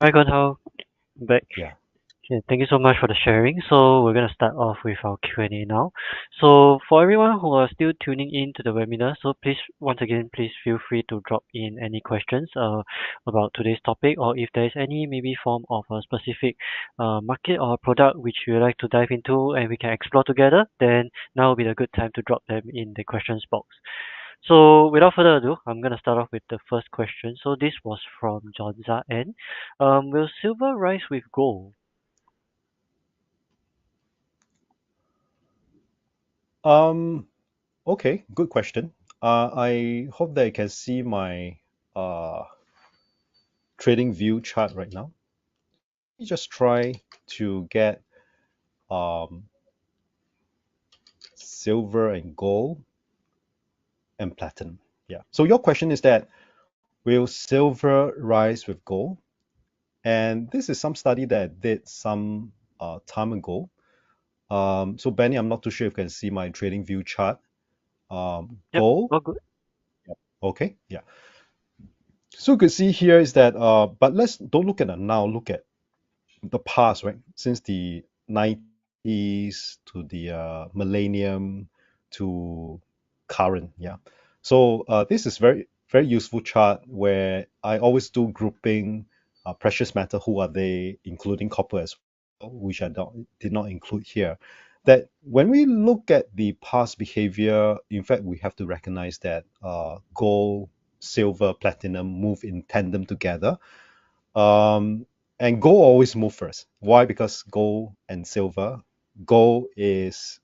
Speaker 2: Hi, Gonhao. Back.
Speaker 1: Yeah.
Speaker 2: Okay, thank you so much for the sharing. So we're gonna start off with our Q&A now. So for everyone who are still tuning in to the webinar, so please once again please feel free to drop in any questions about today's topic, or if there is any maybe form of a specific market or product which you would like to dive into and we can explore together, then now will be a good time to drop them in the questions box. So without further ado, I'm gonna start off with the first question. So this was from Johnza N. Will silver rise with gold?
Speaker 1: Um. Okay. Good question. I hope that you can see my uh trading view chart right now. You just try to get um silver and gold and platinum. Yeah. So your question is that will silver rise with gold? And this is some study that I did some time ago. So Benny, I'm not too sure if you can see my trading view chart.
Speaker 2: Yep,
Speaker 1: Gold,
Speaker 2: all good.
Speaker 1: okay, yeah. So you can see here is that, but let's don't look at the now, look at the past, right? Since the 90s to the millennium to current, yeah. So this is very useful chart where I always do grouping precious metal. Who are they, including copper as well, which did not include here. That when we look at the past behavior, in fact, we have to recognize that gold, silver, platinum move in tandem together. Um, and gold always move first. Why? Because gold and silver, gold is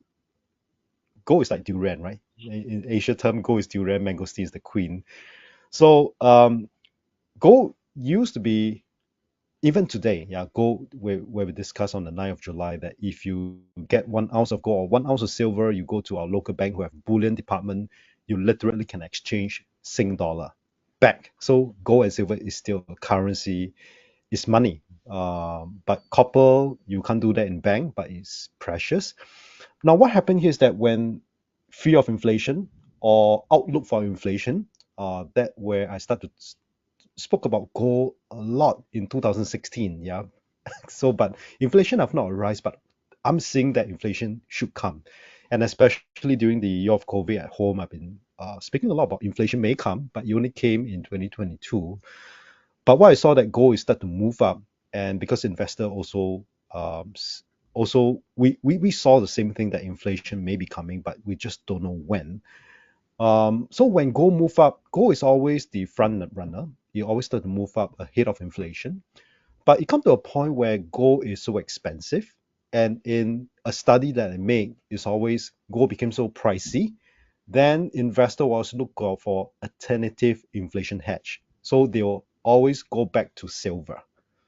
Speaker 1: gold is like durian, right? In Asia term, gold is durian, mangosteen is the queen. So gold used to be even today, yeah, gold where we discussed on the 9th of July that if you get 1 ounce of gold or 1 ounce of silver, you go to our local bank who have bullion department, you literally can exchange Sing dollar back. So gold and silver is still a currency, is money. But copper, you can't do that in bank, but it's precious. Now, what happened here is that when fear of inflation or outlook for inflation, that where I start to spoke about gold a lot in 2016. Yeah. So, but inflation have not arisen, but I'm seeing that inflation should come, and especially during the year of COVID at home, I've been speaking a lot about inflation may come, but it only came in 2022. But what I saw that gold is start to move up, and because investor also also we saw the same thing that inflation may be coming, but we just don't know when. So when gold move up, gold is always the front runner. You always start to move up ahead of inflation. But it comes to a point where gold is so expensive, and in a study that I made, is always gold became so pricey, then investor was look for alternative inflation hedge. So they'll always go back to silver.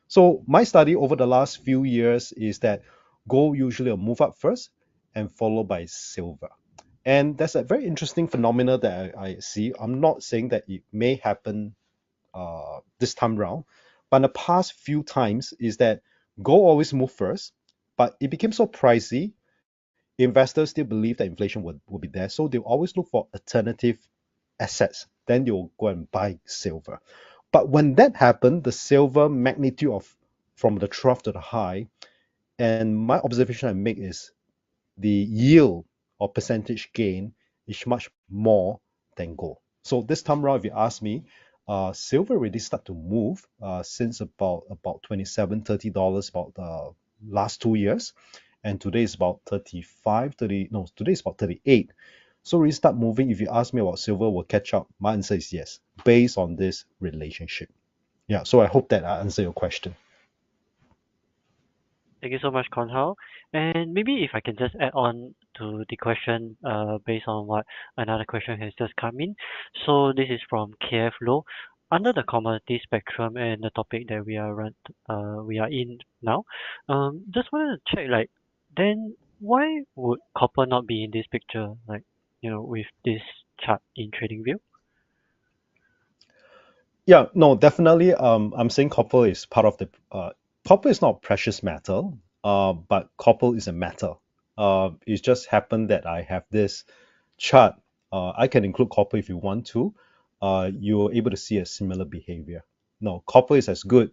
Speaker 1: So my study over the last few years is that gold usually will move up first, and followed by silver. And that's a very interesting phenomena that I see. I'm not saying that it may happen this time round, but in the past few times is that gold always moved first, but it became so pricey. Investors still believe that inflation will be there, so they always look for alternative assets. Then they will go and buy silver. But when that happened, the silver magnitude of from the trough to the high, and my observation I make is the yield or percentage gain is much more than gold. So this time around, if you ask me, silver really start to move since about 27 $30 about the last 2 years, and today is about 35 30 no today is about 38. So really start moving. If you ask me about silver will catch up, my answer is yes, based on this relationship. Yeah, so I hope that I answer your question.
Speaker 2: Thank you so much, Konhao. And maybe if I can just add on to the question, based on what another question has just come in. So this is from KF Low. Under the commodity spectrum and the topic that we are in now, just wanted to check, like, then why would copper not be in this picture, like, with this chart in TradingView?
Speaker 1: Yeah, no, definitely. I'm saying copper is part of the. Copper is not precious metal. But copper is a metal. It just happened that I have this chart. I can include copper if you want to. You're able to see a similar behavior. No, copper is as good,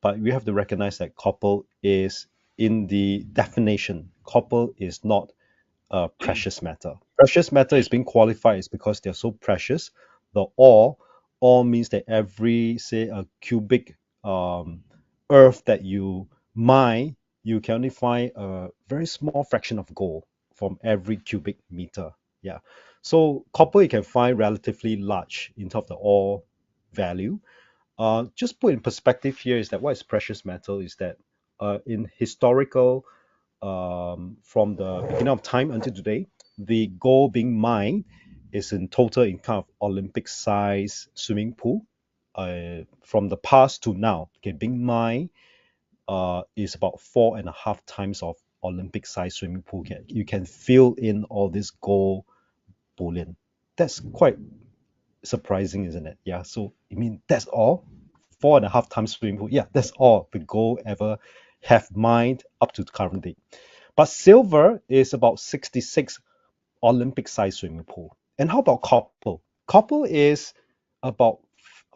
Speaker 1: but we have to recognize that copper is in the definition. Copper is not precious metal. Precious metal is being qualified is because they're so precious. The ore means that every say a cubic earth that you mine, you can only find a very small fraction of gold from every cubic meter. Yeah. So copper you can find relatively large in terms of the ore value. Just put in perspective here is that what is precious metal is that in historical from the beginning of time until today, the gold being mined is in total in kind of Olympic size swimming pool. From the past to now, okay, being mined is about 4.5 times of Olympic size swimming pool. You can fill in all this gold bullion. That's quite surprising, isn't it? Yeah. So you mean that's all? 4.5 times swimming pool. Yeah, that's all the gold ever have mined up to the current day. But silver is about 66 Olympic size swimming pool. And how about copper? Copper is about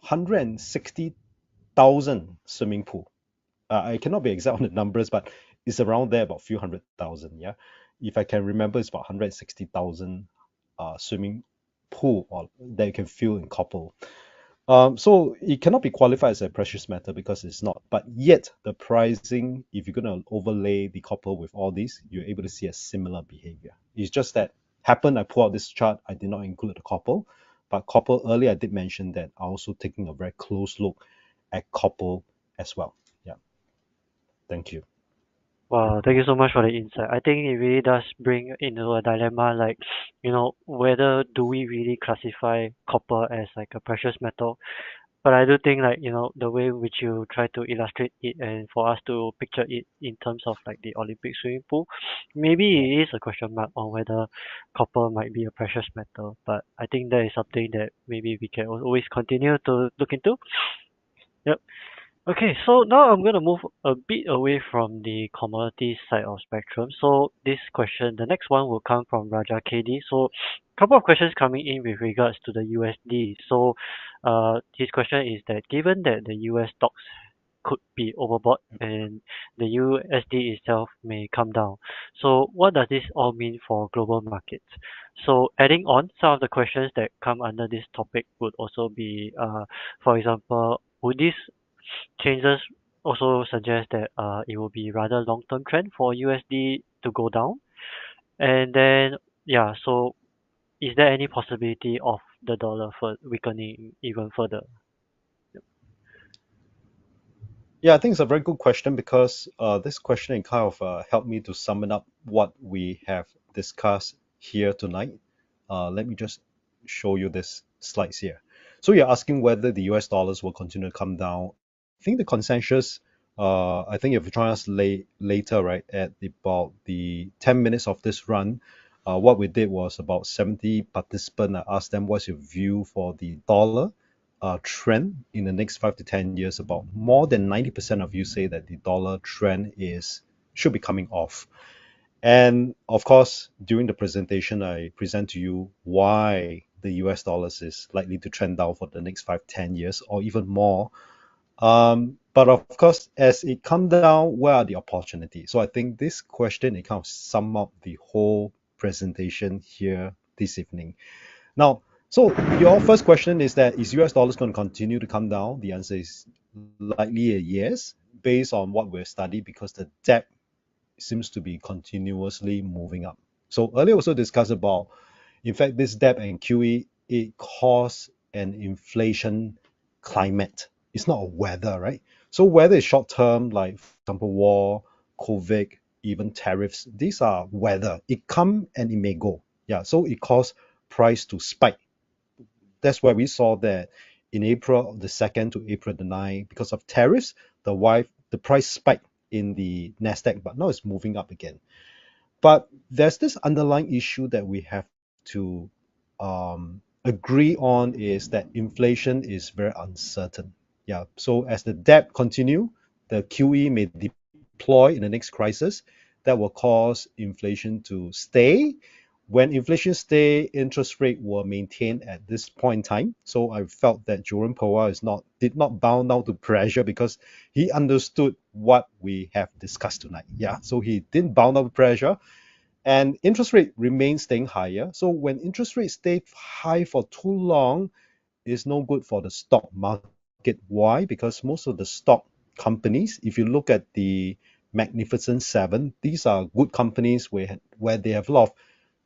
Speaker 1: 160,000 swimming pool. I cannot be exact on the numbers, but it's around there, about a few hundred thousand. Yeah, if I can remember, it's about 160,000 swimming pool that you can fill in copper. So it cannot be qualified as a precious metal because it's not. But yet the pricing, if you're gonna overlay the copper with all these, you're able to see a similar behavior. It's just that happened. I pulled out this chart. I did not include the copper, but copper earlier I did mention that I also taking a very close look at copper as well. Yeah. Thank you.
Speaker 2: Wow, thank you so much for the insight. I think it really does bring into a dilemma, like, whether do we really classify copper as like a precious metal? But I do think, like, the way in which you try to illustrate it and for us to picture it in terms of like the Olympic swimming pool, maybe it is a question mark on whether copper might be a precious metal. But I think that is something that maybe we can always continue to look into. Yep. Okay, so now I'm going to move a bit away from the commodity side of spectrum. So this question, the next one will come from Raja KD. So a couple of questions coming in with regards to the USD. So his question is that given that the US stocks could be overbought and the USD itself may come down. So what does this all mean for global markets? So adding on, some of the questions that come under this topic would also be, for example, would this changes also suggest that it will be rather long-term trend for USD to go down. And then, yeah, so is there any possibility of the dollar for weakening even further?
Speaker 1: Yeah, I think it's a very good question because this question kind of helped me to sum it up what we have discussed here tonight. Let me just show you this slides here. So you're asking whether the US dollars will continue to come down. I think the consensus I think if you join us later, right, at about the 10 minutes of this run, what we did was about 70 participants. I asked them what's your view for the dollar trend in the next 5 to 10 years. About more than 90% of you say that the dollar trend is should be coming off. And of course, during the presentation, I present to you why the US dollars is likely to trend down for the next 5, 10 years or even more. But of course, as it come down, where are the opportunities? So I think this question, it kind of sum up the whole presentation here this evening. Now, so your first question is that is US dollars going to continue to come down? The answer is likely a yes, based on what we've studied, because the debt seems to be continuously moving up. So earlier also discussed about, in fact, this debt and QE, it caused an inflation climate. It's not a weather, right? So weather is short term, like for example, war, COVID, even tariffs. These are weather. It come and it may go. Yeah. So it caused price to spike. That's why we saw that in April the 2nd to April the 9th, because of tariffs, the price spiked in the Nasdaq, but now it's moving up again. But there's this underlying issue that we have to agree on, is that inflation is very uncertain. Yeah. So as the debt continue, the QE may deploy in the next crisis. That will cause inflation to stay. When inflation stay, interest rate will maintain at this point in time. So I felt that Jerome Powell did not bow down to pressure, because he understood what we have discussed tonight. Yeah. So he didn't bow down to pressure, and interest rate remains staying higher. So when interest rates stay high for too long, it's no good for the stock market. Why? Because most of the stock companies, if you look at the Magnificent Seven, these are good companies where they have a lot of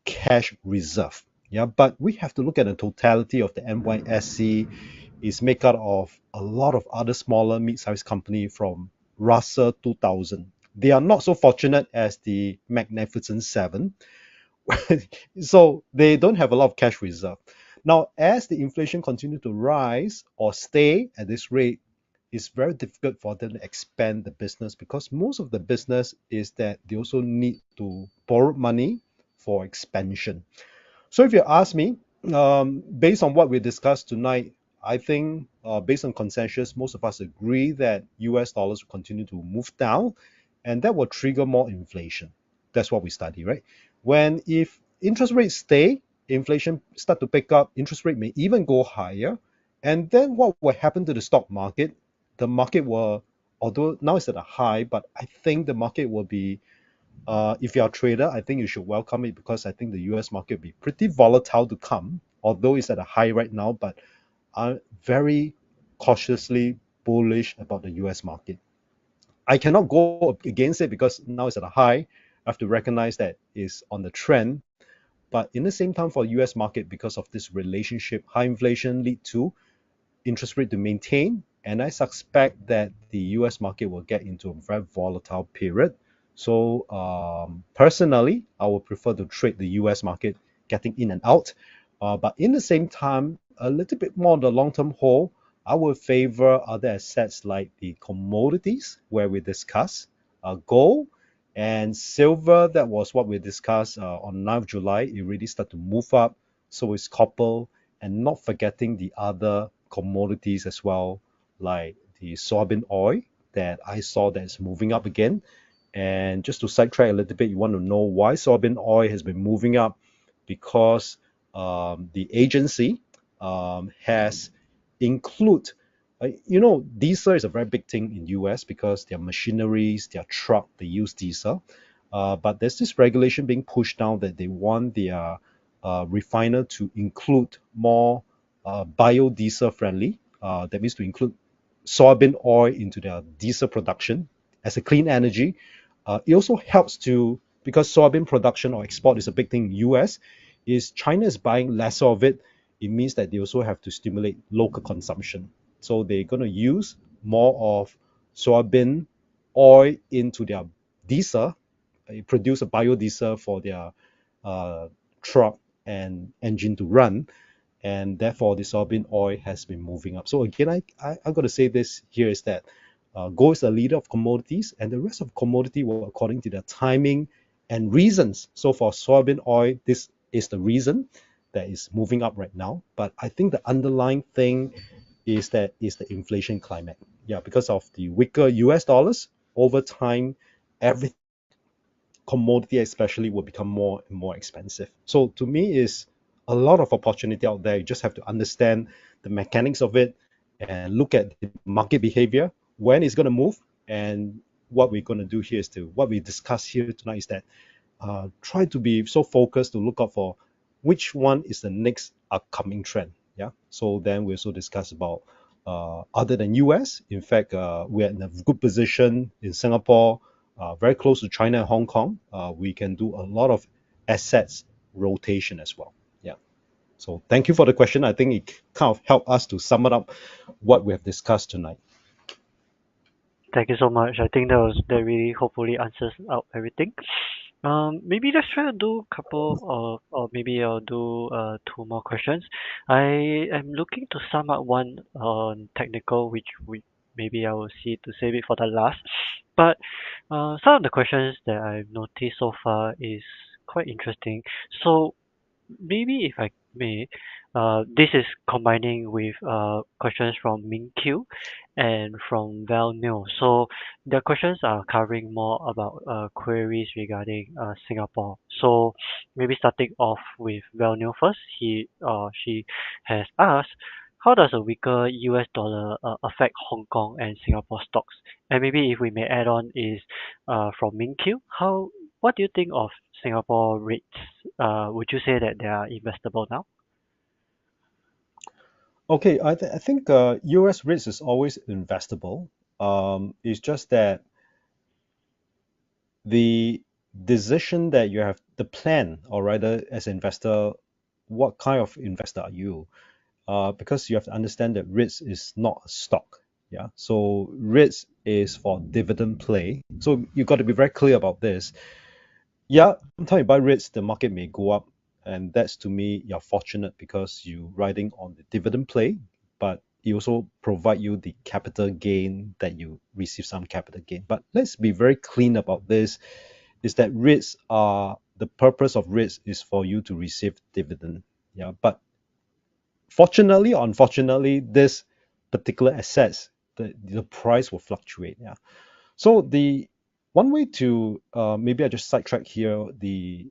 Speaker 1: cash reserve. Yeah, but we have to look at the totality of the NYSE. Is made up of a lot of other smaller mid-sized company from Russell 2000. They are not so fortunate as the Magnificent Seven, so they don't have a lot of cash reserve. Now, as the inflation continue to rise or stay at this rate, it's very difficult for them to expand the business, because most of the business is that they also need to borrow money for expansion. So if you ask me, based on what we discussed tonight, I think based on consensus, most of us agree that US dollars will continue to move down, and that will trigger more inflation. That's what we study, right? When if interest rates stay, inflation start to pick up, interest rate may even go higher. And then what will happen to the stock market? The market will, although now it's at a high, but I think the market will be, if you're a trader, I think you should welcome it, because I think the US market will be pretty volatile to come, although it's at a high right now, but I'm very cautiously bullish about the US market. I cannot go against it because now it's at a high. I have to recognize that it's on the trend. But in the same time, for US market, because of this relationship, high inflation lead to interest rate to maintain, and I suspect that the US market will get into a very volatile period. So personally, I would prefer to trade the US market getting in and out. But in the same time, a little bit more on the long-term hold, I would favor other assets like the commodities, where we discuss gold and silver. That was what we discussed on 9th of July. It really started to move up. So is copper, and not forgetting the other commodities as well, like the soybean oil that I saw that is moving up again. And just to sidetrack a little bit, you want to know why soybean oil has been moving up? Because the agency has include, diesel is a very big thing in US, because their machineries, their truck, they use diesel. But there's this regulation being pushed down that they want their refiner to include more biodiesel friendly. That means to include soybean oil into their diesel production as a clean energy. It also helps to, because soybean production or export is a big thing in US, is China is buying less of it. It means that they also have to stimulate local consumption. So they're going to use more of soybean oil into their diesel, produce a biodiesel for their uh, truck and engine to run, and therefore the soybean oil has been moving up. So again, I'm going to say this here is that Gold is the leader of commodities, and the rest of commodity will according to their timing and reasons. So for soybean oil, this is the reason that is moving up right now. But I think the underlying thing is the inflation climate. Yeah, because of the weaker US dollars over time, every commodity especially will become more and more expensive. So to me is a lot of opportunity out there. You just have to understand the mechanics of it and look at the market behavior, when it's going to move. And what we're going to do here is to what we discuss here tonight is that try to be so focused to look out for which one is the next upcoming trend. Yeah. So then we also discuss about other than US. In fact, we're in a good position in Singapore, very close to China and Hong Kong. We can do a lot of assets rotation as well. Yeah. So thank you for the question. I think it kind of helped us to sum it up what we have discussed tonight.
Speaker 2: Thank you so much. I think that really hopefully answers out everything. Maybe let's try to do a couple of, or maybe I'll do two more questions. I am looking to sum up one on technical, which we maybe I will see to save it for the last. But some of the questions that I've noticed so far is quite interesting. So maybe if I may, this is combining with questions from Min Q and from Val Neo. So the questions are covering more about queries regarding Singapore. So maybe starting off with Val Neo first. She has asked, how does a weaker US dollar affect Hong Kong and Singapore stocks? And maybe if we may add on is from Min Q, what do you think of Singapore rates? Would you say that they are investable now?
Speaker 1: Okay, I think US risk is always investable. It's just that the decision that you have, the plan, or rather, as an investor, what kind of investor are you? Because you have to understand that risk is not a stock. Yeah, so risk is for dividend play. So you got to be very clear about this. Yeah, sometimes you buy REITs, the market may go up, and that's to me, you're fortunate because you riding on the dividend play, but it also provide you the capital gain that you receive some capital gain. But let's be very clean about this, is that REITs are the purpose of REITs is for you to receive dividend. Yeah, but fortunately or unfortunately, this particular assets, the price will fluctuate. Yeah. So the one way to maybe I just sidetrack here the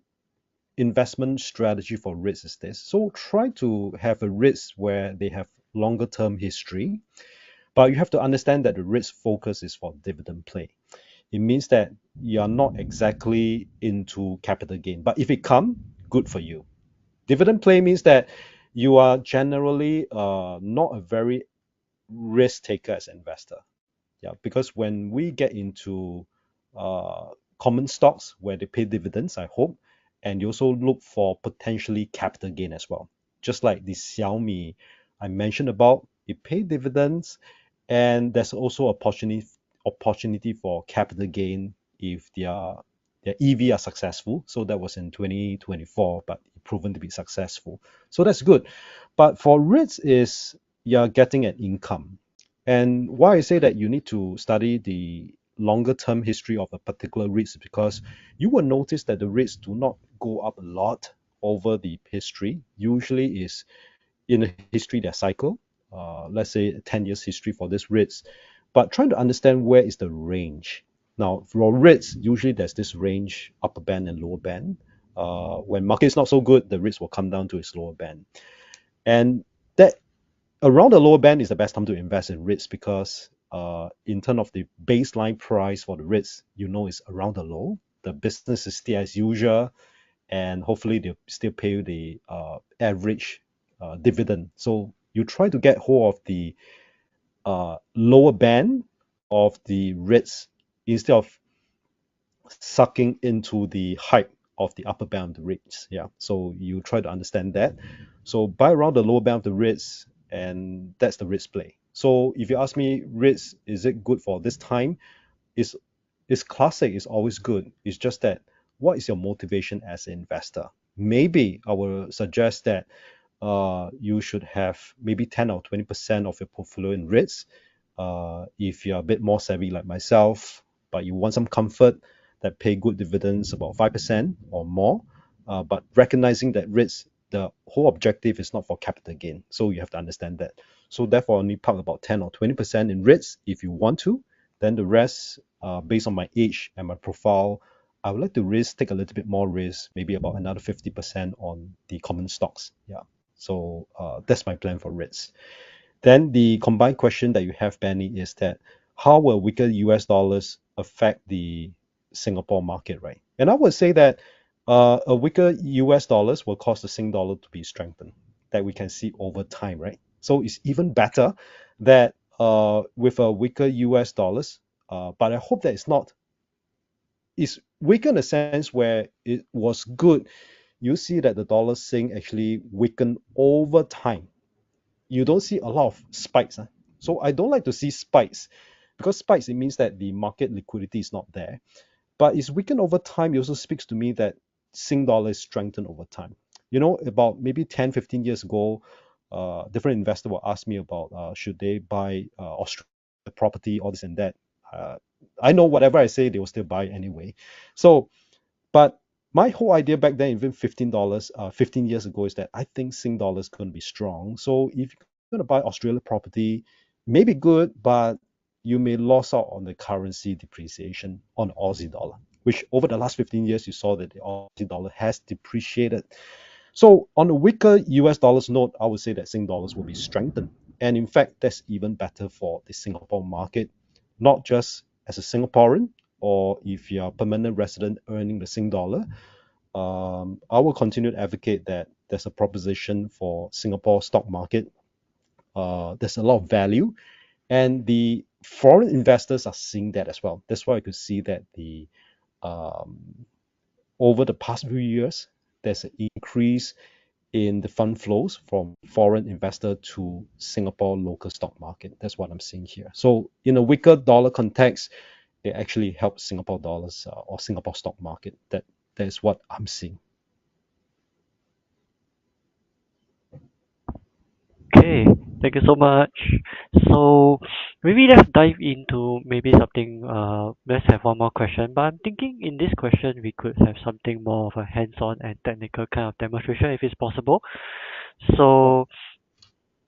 Speaker 1: investment strategy for REITs is this. So try to have a REITs where they have longer term history, but you have to understand that the REITs focus is for dividend play. It means that you are not exactly into capital gain, but if it come, good for you. Dividend play means that you are generally not a very risk taker as an investor. Yeah, because when we get into uh, common stocks where they pay dividends, I hope, and you also look for potentially capital gain as well. Just like the Xiaomi I mentioned about, it pay dividends, and there's also opportunity for capital gain if their EV are successful. So that was in 2024, but it proven to be successful. So that's good. But for REITs is you're getting an income. And why I say that you need to study the longer term history of a particular REIT is because you will notice that the rates do not go up a lot over the history. Usually is in a history their cycle, let's say 10 years history for this REITs, but trying to understand where is the range. Now for REITs, usually there's this range, upper band and lower band. When market is not so good, the REITs will come down to its lower band. And that around the lower band is the best time to invest in REITs because in terms of the baseline price for the REITs, you know it's around the low. The business is still as usual, and hopefully they still pay you the average dividend. So you try to get hold of the lower band of the REITs instead of sucking into the hype of the upper band of the rates. Yeah. So you try to understand that. So buy around the lower band of the rates, and that's the risk play. So if you ask me, rates, is it good for this time? It's it's classic, it's always good. It's just that what is your motivation as an investor? Maybe I will suggest that you should have maybe 10 or 20% of your portfolio in REITs If you're a bit more savvy like myself, but you want some comfort that pay good dividends about 5% or more, but recognizing that risk, the whole objective is not for capital gain. So you have to understand that. So therefore, only park about 10 or 20% in REITs if you want to. Then the rest, based on my age and my profile, I would like to take a little bit more risk, maybe about another 50% on the common stocks. Yeah. So that's my plan for REITs. Then the combined question that you have, Benny, is that how will weaker US dollars affect the Singapore market, right? And I would say that a weaker US dollars will cause the Sing dollar to be strengthened, that we can see over time, right? So it's even better that with a weaker US dollars, but I hope that it's not, it's weaker in a sense where it was good. You see that the dollar Sing actually weakened over time. You don't see a lot of spikes. So I don't like to see spikes because spikes, it means that the market liquidity is not there. But it's weakened over time. It also speaks to me that Sing dollar is strengthened over time. About maybe 10, 15 years ago, different investor will ask me about should they buy Australia property, all this and that. Uh, I know whatever I say, they will still buy anyway. So but my whole idea back then, even $15, 15 years ago, is that I think Sing dollar is going to be strong. So if you're going to buy Australia property, maybe good, but you may lose out on the currency depreciation on Aussie dollar, which over the last 15 years, you saw that the Aussie dollar has depreciated. So on a weaker US dollars note, I would say that Sing dollars will be strengthened. And in fact, that's even better for the Singapore market, not just as a Singaporean or if you're a permanent resident earning the Sing dollar. I will continue to advocate that there's a proposition for Singapore stock market. There's a lot of value, and the foreign investors are seeing that as well. That's why I could see that the um, over the past few years, there's an increase in the fund flows from foreign investor to Singapore local stock market. That's what I'm seeing here. So in a weaker dollar context, it actually helps Singapore dollars or Singapore stock market. That is what I'm seeing.
Speaker 2: Okay, thank you so much. So maybe let's dive into maybe something. Let's have one more question. But I'm thinking in this question we could have something more of a hands-on and technical kind of demonstration if it's possible.
Speaker 1: Sure.
Speaker 2: So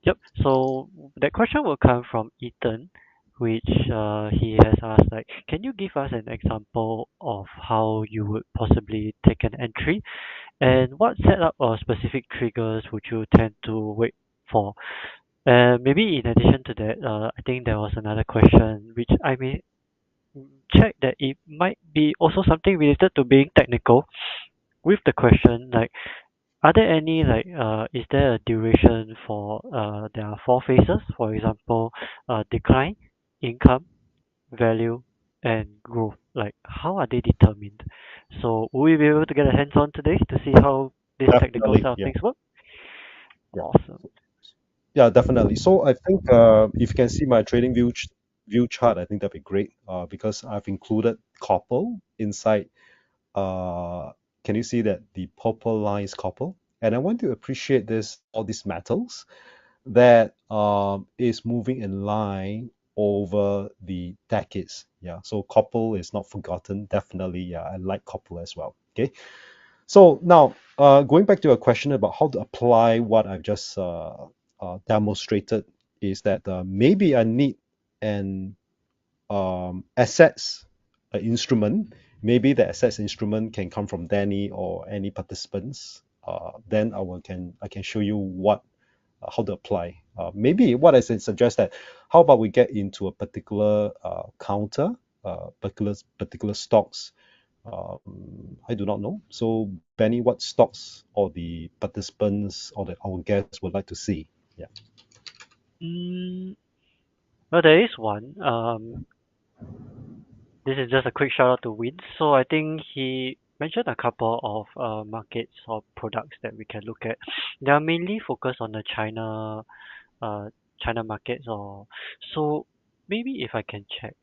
Speaker 2: yep. So that question will come from Ethan, which he has asked like, can you give us an example of how you would possibly take an entry, and what setup or specific triggers would you tend to wait for? And maybe in addition to that, I think there was another question which I may check that it might be also something related to being technical with the question like, are there any like is there a duration for there are four phases, for example, decline, income, value, and growth? Like how are they determined? So will we be able to get a hands on today to see how this technical
Speaker 1: Definitely.
Speaker 2: side of
Speaker 1: Yeah.
Speaker 2: things work?
Speaker 1: Yeah.
Speaker 2: Awesome.
Speaker 1: Yeah, definitely. So I think if you can see my trading view chart, I think that'd be great because I've included copper inside. Uh, can you see that the purple line is copper? And I want to appreciate this all these metals that is moving in line over the decades. Yeah, so copper is not forgotten. Definitely, yeah, I like copper as well. Okay, so now going back to your question about how to apply what I've just demonstrated is that maybe I need an assets instrument. Maybe the assets instrument can come from Danny or any participants. Then I can show you what how to apply. Maybe what I suggest that how about we get into a particular counter, particular stocks. I do not know. So Benny, what stocks or the participants or our guests would like to see? Yeah.
Speaker 2: Mm, well, there is one. This is just a quick shout out to Win. So I think he mentioned a couple of markets or products that we can look at. They are mainly focused on the uh, China markets, or so maybe if I can check,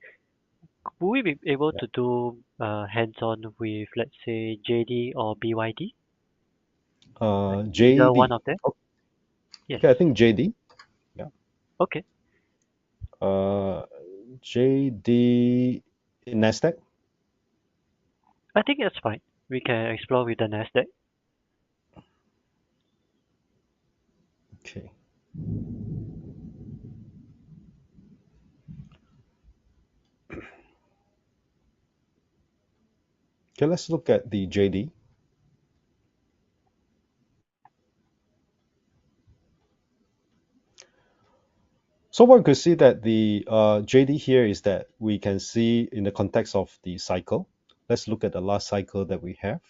Speaker 2: will we be able
Speaker 1: Yeah.
Speaker 2: to do hands-on with, let's say, JD or BYD? Like either one
Speaker 1: JD.
Speaker 2: of them? Yes.
Speaker 1: Okay, I think JD. Yeah.
Speaker 2: Okay.
Speaker 1: Uh, JD in Nasdaq.
Speaker 2: I think that's fine. We can explore with the Nasdaq.
Speaker 1: Okay. Okay, let's look at the JD. So what we could see that the JD here is that we can see in the context of the cycle. Let's look at the last cycle that we have.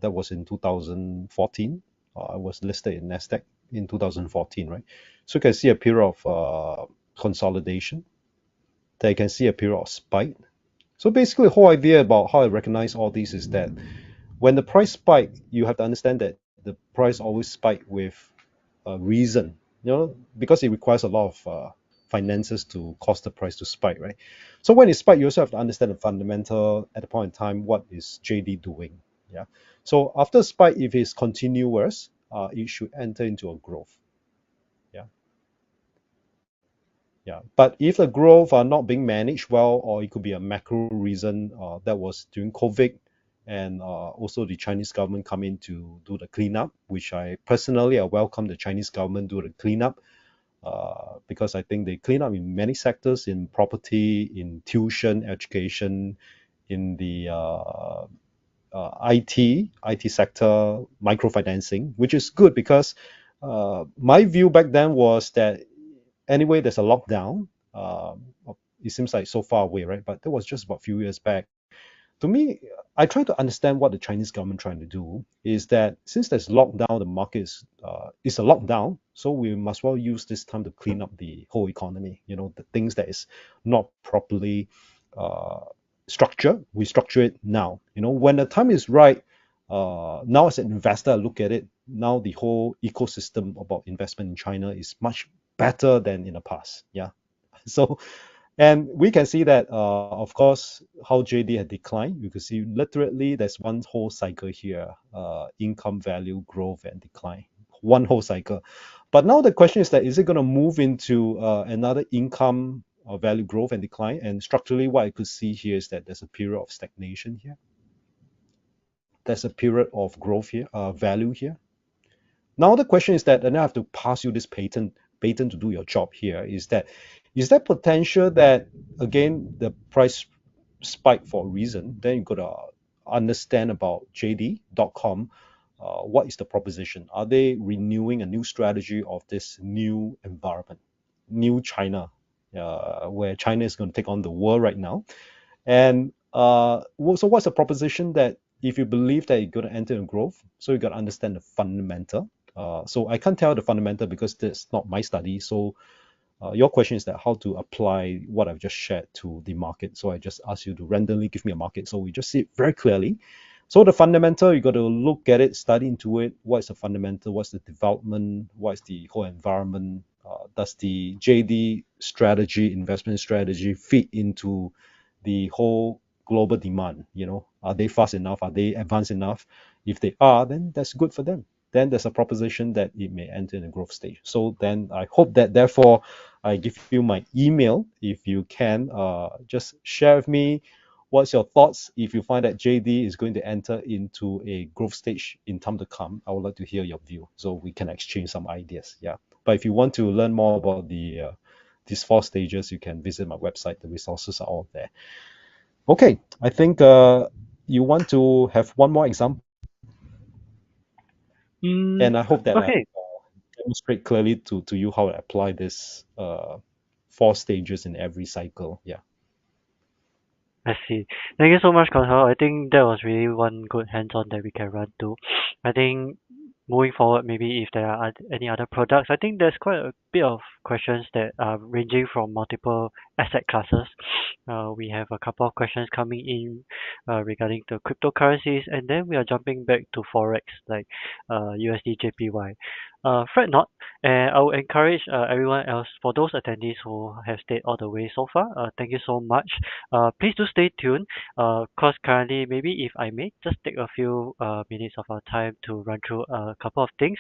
Speaker 1: That was in 2014. I was listed in Nasdaq in 2014, right? So you can see a period of consolidation. Then you can see a period of spike. So basically, the whole idea about how I recognize all these is that when the price spike, you have to understand that the price always spike with a reason, because it requires a lot of finances to cause the price to spike, right? So when it spike, you also have to understand the fundamental at the point in time, what is JD doing? Yeah. So after spike, if it's continuous, it should enter into a growth. Yeah. Yeah, but if the growth are not being managed well, or it could be a macro reason, that was during COVID, and also the Chinese government come in to do the cleanup, which I welcome the Chinese government do the cleanup, because I think they clean up in many sectors, in property, in tuition, education, in the IT sector, microfinancing, which is good because my view back then was that anyway, there's a lockdown. It seems like so far away, right? But that was just about a few years back. To me, I try to understand what the Chinese government trying to do is that since there's lockdown, the market is a lockdown, so we must well use this time to clean up the whole economy. The things that is not properly uh, structured, we structure it now. When the time is right. Now, as an investor, I look at it. Now, the whole ecosystem about investment in China is much better than in the past. Yeah. So, and we can see that, of course, how JD had declined. You can see literally there's one whole cycle here, income value growth and decline, one whole cycle. But now the question is that is it going to move into another income or value growth and decline? And structurally, what I could see here is that there's a period of stagnation here. There's a period of growth here, value here. Now the question is that, and I have to pass you this patent to do your job here, is that potential that again the price spike for a reason? Then you gotta understand about JD.com. What is the proposition? Are they renewing a new strategy of this new environment, new China, where China is going to take on the world right now? And so what's the proposition that if you believe that you're going to enter in growth, so you got to understand the fundamental. So I can't tell the fundamental because that's not my study. So your question is that how to apply what I've just shared to the market. So I just ask you to randomly give me a market. So we just see it very clearly. So the fundamental, you got to look at it, study into it. What's the fundamental? What's the development? What's the whole environment? Does the JD strategy, investment strategy, fit into the whole global demand? Are they fast enough? Are they advanced enough? If they are, then that's good for them. Then there's a proposition that it may enter in the growth stage. So then I hope that therefore I give you my email. If you can, just share with me what's your thoughts if you find that JD is going to enter into a growth stage in time to come. I would like to hear your view so we can exchange some ideas. Yeah. But if you want to learn more about these four stages, you can visit my website. The resources are all there. Okay, I think you want to have one more example,
Speaker 2: Mm,
Speaker 1: and I hope that I
Speaker 2: okay,
Speaker 1: demonstrate clearly to you how to apply this four stages in every cycle. Yeah.
Speaker 2: I see. Thank you so much, Conhao. I think that was really one good hands-on that we can run to. I think moving forward, maybe if there are any other products, I think there's quite a bit of questions that are ranging from multiple asset classes. We have a couple of questions coming in regarding the cryptocurrencies, and then we are jumping back to forex like USD JPY. Fret not, and I will encourage everyone else, for those attendees who have stayed all the way so far. Thank you so much. Please do stay tuned. Cause currently, maybe if I may, just take a few minutes of our time to run through a couple of things,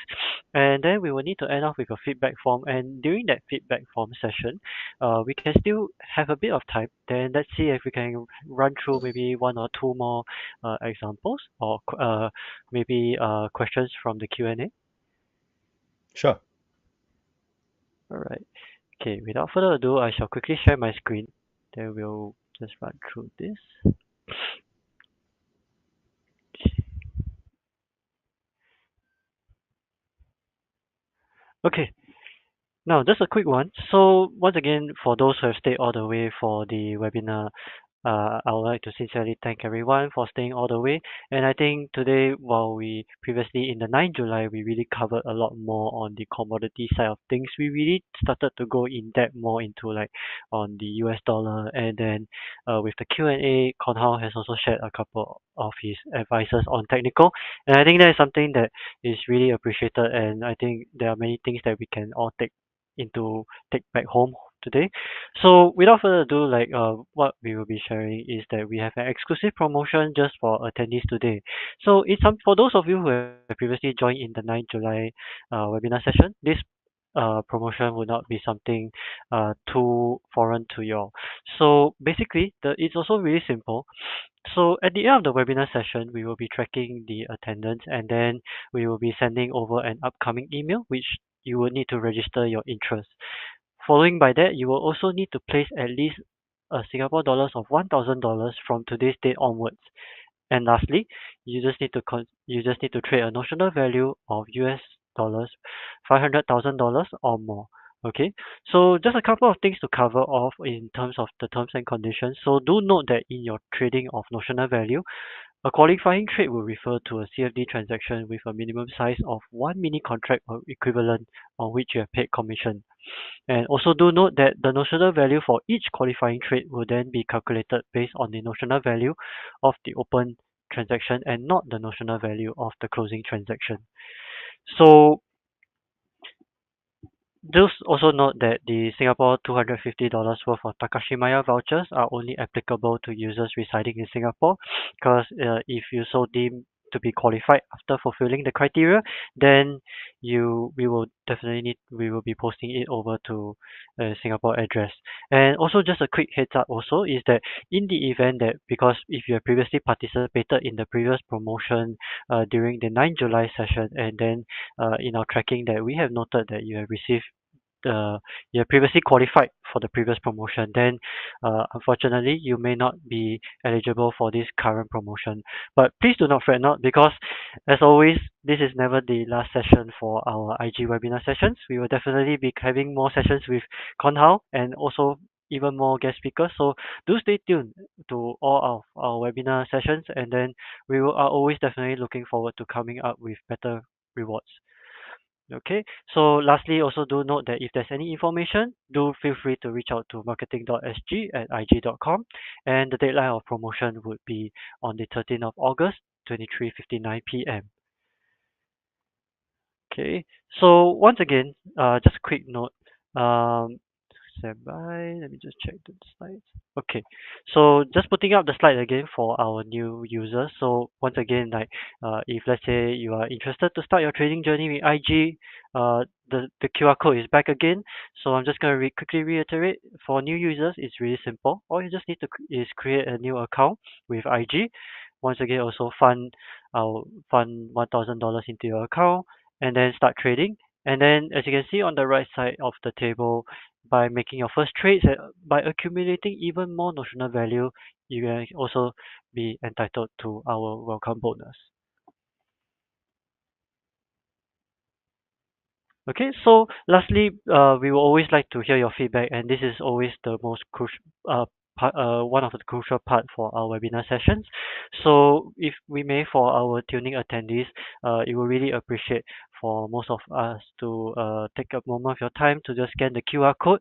Speaker 2: and then we will need to end off with a feedback form. And during that feedback form session, we can still have a bit of time. Then let's see if we can run through maybe one or two more examples, or maybe questions from the Q&A.
Speaker 1: Sure.
Speaker 2: All right. Okay. Without further ado, I shall quickly share my screen. Then we'll just run through this. Okay. Now, just a quick one. So once again, for those who have stayed all the way for the webinar, I would like to sincerely thank everyone for staying all the way. And I think today, while we previously in the 9th July, we really covered a lot more on the commodity side of things. We really started to go in depth more into like on the US dollar, and then with the Q&A, Konhao has also shared a couple of his advices on technical. And I think that is something that is really appreciated. And I think there are many things that we can all take back home today. So without further ado, like what we will be sharing is that we have an exclusive promotion just for attendees today. So it's some for those of you who have previously joined in the 9th July webinar session. This promotion will not be something too foreign to you all. So basically, it's also really simple. So at the end of the webinar session, we will be tracking the attendance, and then we will be sending over an upcoming email which you will need to register your interest. Following by that, you will also need to place at least Singapore dollars of $1,000 from today's date onwards. And lastly, you just need to trade a notional value of US dollars $500,000 or more. Okay, so just a couple of things to cover off in terms of the terms and conditions. So do note that in your trading of notional value, a qualifying trade will refer to a CFD transaction with a minimum size of one mini contract or equivalent on which you have paid commission. And also do note that the notional value for each qualifying trade will then be calculated based on the notional value of the open transaction and not the notional value of the closing transaction. So just also note that the Singapore $250 worth of Takashimaya vouchers are only applicable to users residing in Singapore, because if you so deem to be qualified after fulfilling the criteria, then we will be posting it over to a Singapore address. And also just a quick heads up also is that in the event that, because if you have previously participated in the previous promotion during the 9th July session, and then in our tracking that we have noted that you have received you have previously qualified for the previous promotion, then unfortunately you may not be eligible for this current promotion. But please do not fret not, because as always, this is never the last session for our IG webinar sessions. We will definitely be having more sessions with Konhao and also even more guest speakers. So do stay tuned to all of our webinar sessions, and then are always definitely looking forward to coming up with better rewards. Okay, so lastly, also do note that if there's any information, do feel free to reach out to marketing.sg@ig.com, and the deadline of promotion would be on the 13th of August, 23:59 p.m. Okay, so once again, just a quick note. Stand by. Let me just check the slides. Okay, so just putting up the slide again for our new users. So once again, like if let's say you are interested to start your trading journey with IG, the QR code is back again. So I'm just gonna quickly reiterate, for new users, it's really simple. All you just need to is create a new account with IG. Once again, also fund $1,000 into your account, and then start trading. And then as you can see on the right side of the table, by making your first trades, by accumulating even more notional value, you can also be entitled to our welcome bonus. Okay, so lastly, we will always like to hear your feedback, and this is always the most crucial one of the crucial part for our webinar sessions. So if we may, for our tuning attendees, it will really appreciate for most of us to take a moment of your time to just scan the QR code.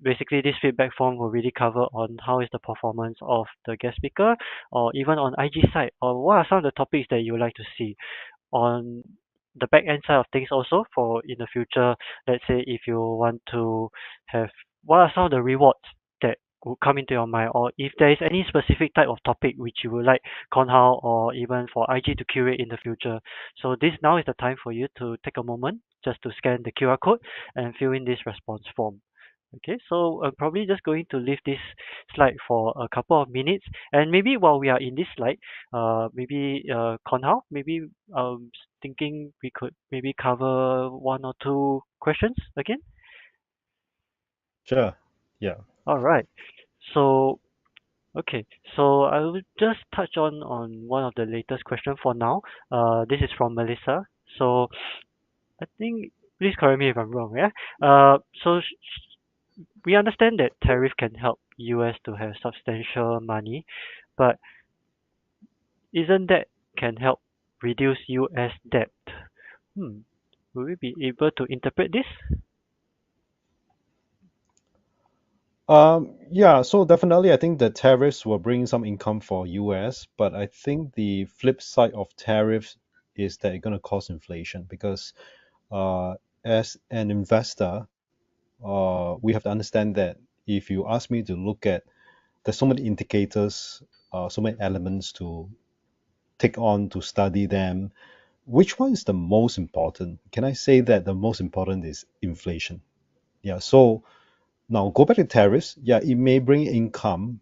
Speaker 2: basically this feedback form will really cover on how is the performance of the guest speaker, or even on IG side, or what are some of the topics that you would like to see on the back end side of things also for in the future. Let's say if you want to have, what are some of the rewards that would come into your mind, or if there is any specific type of topic which you would like Conhao or even for IG to curate in the future. So this now is the time for you to take a moment just to scan the QR code and fill in this response form. Okay, so I'm probably just going to leave this slide for a couple of minutes, and maybe while we are in this slide, maybe Konhao, maybe thinking we could maybe cover one or two questions again.
Speaker 1: Sure. Yeah.
Speaker 2: All right. So okay, so I will just touch on one of the latest question for now. This is from Melissa. So I think, please correct me if I'm wrong. Yeah. So we understand that tariff can help US to have substantial money, but isn't that can help reduce US debt? Hmm. Will we be able to interpret this?
Speaker 1: Yeah, so definitely I think the tariffs will bring some income for US, but I think the flip side of tariffs is that it's going to cause inflation because uh, as an investor, we have to understand that if you ask me to look at, there's so many indicators, so many elements to take on to study them. Which one is the most important? Can I say that the most important is inflation? Yeah, so now go back to tariffs. Yeah, it may bring income.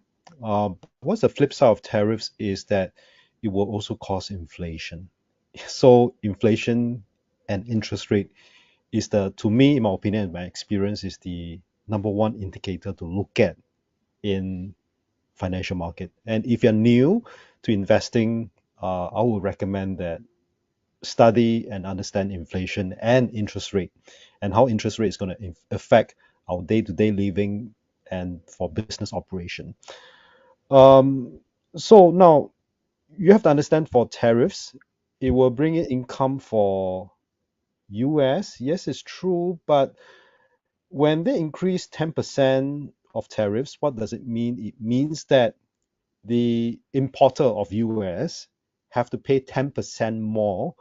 Speaker 1: What's the flip side of tariffs is that it will also cause inflation. So inflation and interest rate is the, to me, in my opinion, in my experience, is the number one indicator to look at in financial market. And if you're new to investing, I would recommend that study and understand inflation and interest rate and how interest rate is going to affect our day-to-day living and for business operation. Um, so now you have to understand for tariffs, it will bring in income for US. Yes, it's true, but when they increase 10% of tariffs, what does it mean? It means that the importer of US have to pay 10% more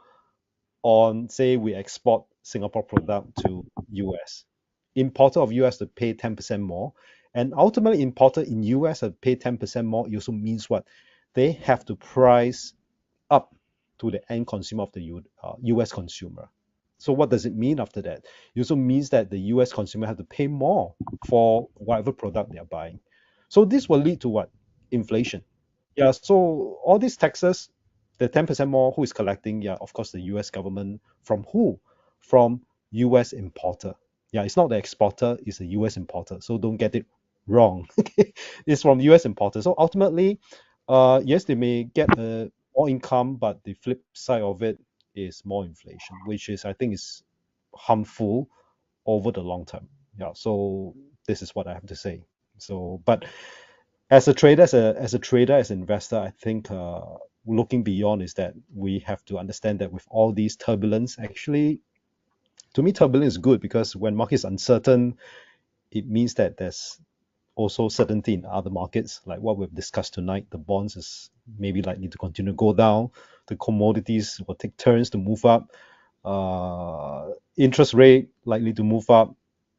Speaker 1: on, say, we export Singapore product to US. Importer of US to pay 10% more, and ultimately importer in US have to pay 10% more. It also means what? They have to price up to the end consumer of the US consumer. So what does it mean after that? It also means that the US consumer have to pay more for whatever product they are buying. So this will lead to what? Inflation. Yeah, so all these taxes, the 10% more, who is collecting? Yeah, of course, the US government. From who? From US importer. Yeah, it's not the exporter, it's the US importer. So don't get it wrong. It's from US importer. So ultimately, yes, they may get more income, but the flip side of it is more inflation, which is, I think, is harmful over the long term. Yeah, so this is what I have to say. So, but as a trader, as an investor, I think looking beyond is that we have to understand that with all these turbulence, actually, to me, turbulence is good because when market is uncertain, it means that there's also certainty in other markets, like what we've discussed tonight. The bonds is maybe likely to continue to go down. The commodities will take turns to move up. Interest rate likely to move up.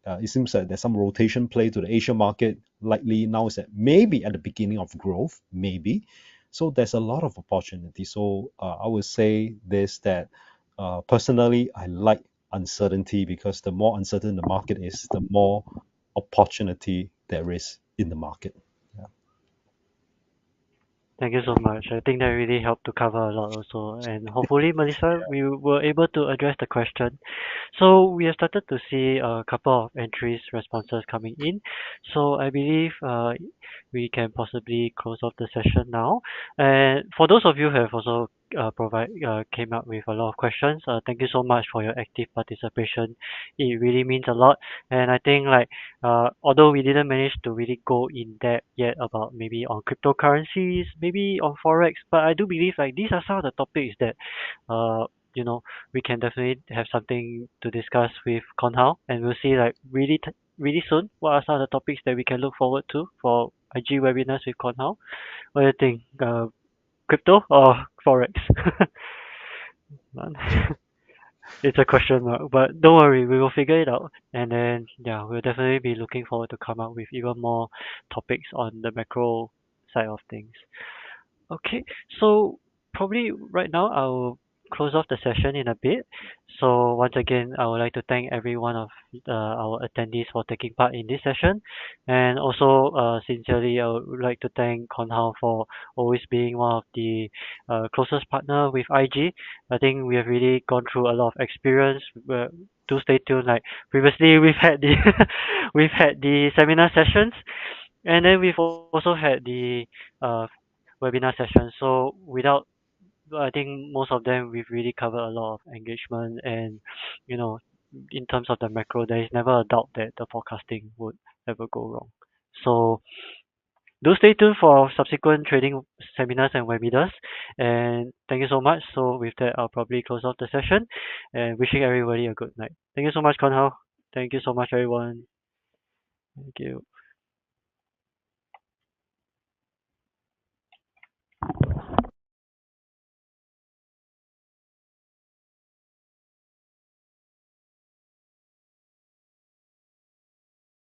Speaker 1: It seems that there's some rotation play to the Asian market. Likely now is that maybe at the beginning of growth, maybe. So there's a lot of opportunity. So I would say this that personally I like uncertainty because the more uncertain the market is, the more opportunity there is in the market. Yeah.
Speaker 2: Thank you so much. I think that really helped to cover a lot also. And hopefully, Melissa, we were able to address the question. So we have started to see a couple of entries, responses coming in. So I believe we can possibly close off the session now. And for those of you who have also came up with a lot of questions, thank you so much for your active participation. It really means a lot. And I think like although we didn't manage to really go in depth yet about maybe on cryptocurrencies, maybe on forex, but I do believe like these are some of the topics that uh we can definitely have something to discuss with Konhao, and we'll see like really really soon. What are some of the topics that we can look forward to for IG webinars with Konhao? What do you think? Crypto or forex? Man, it's a question mark, but don't worry, we will figure it out. And then yeah, we'll definitely be looking forward to come up with even more topics on the macro side of things. Okay, so probably right now I'll close off the session in a bit. So once again, I would like to thank every one of our attendees for taking part in this session, and also sincerely I would like to thank Konhao for always being one of the closest partner with IG. I think we have really gone through a lot of experience. Do stay tuned. Like previously, we've had the we've had the seminar sessions, and then we've also had the uh, webinar sessions. So without, I think most of them we've really covered a lot of engagement, and you know, in terms of the macro, there is never a doubt that the forecasting would ever go wrong. So do stay tuned for subsequent trading seminars and webinars. And thank you so much. So with that, I'll probably close off the session and wishing everybody a good night. Thank you so much, Konhao. Thank you so much, everyone. Thank you.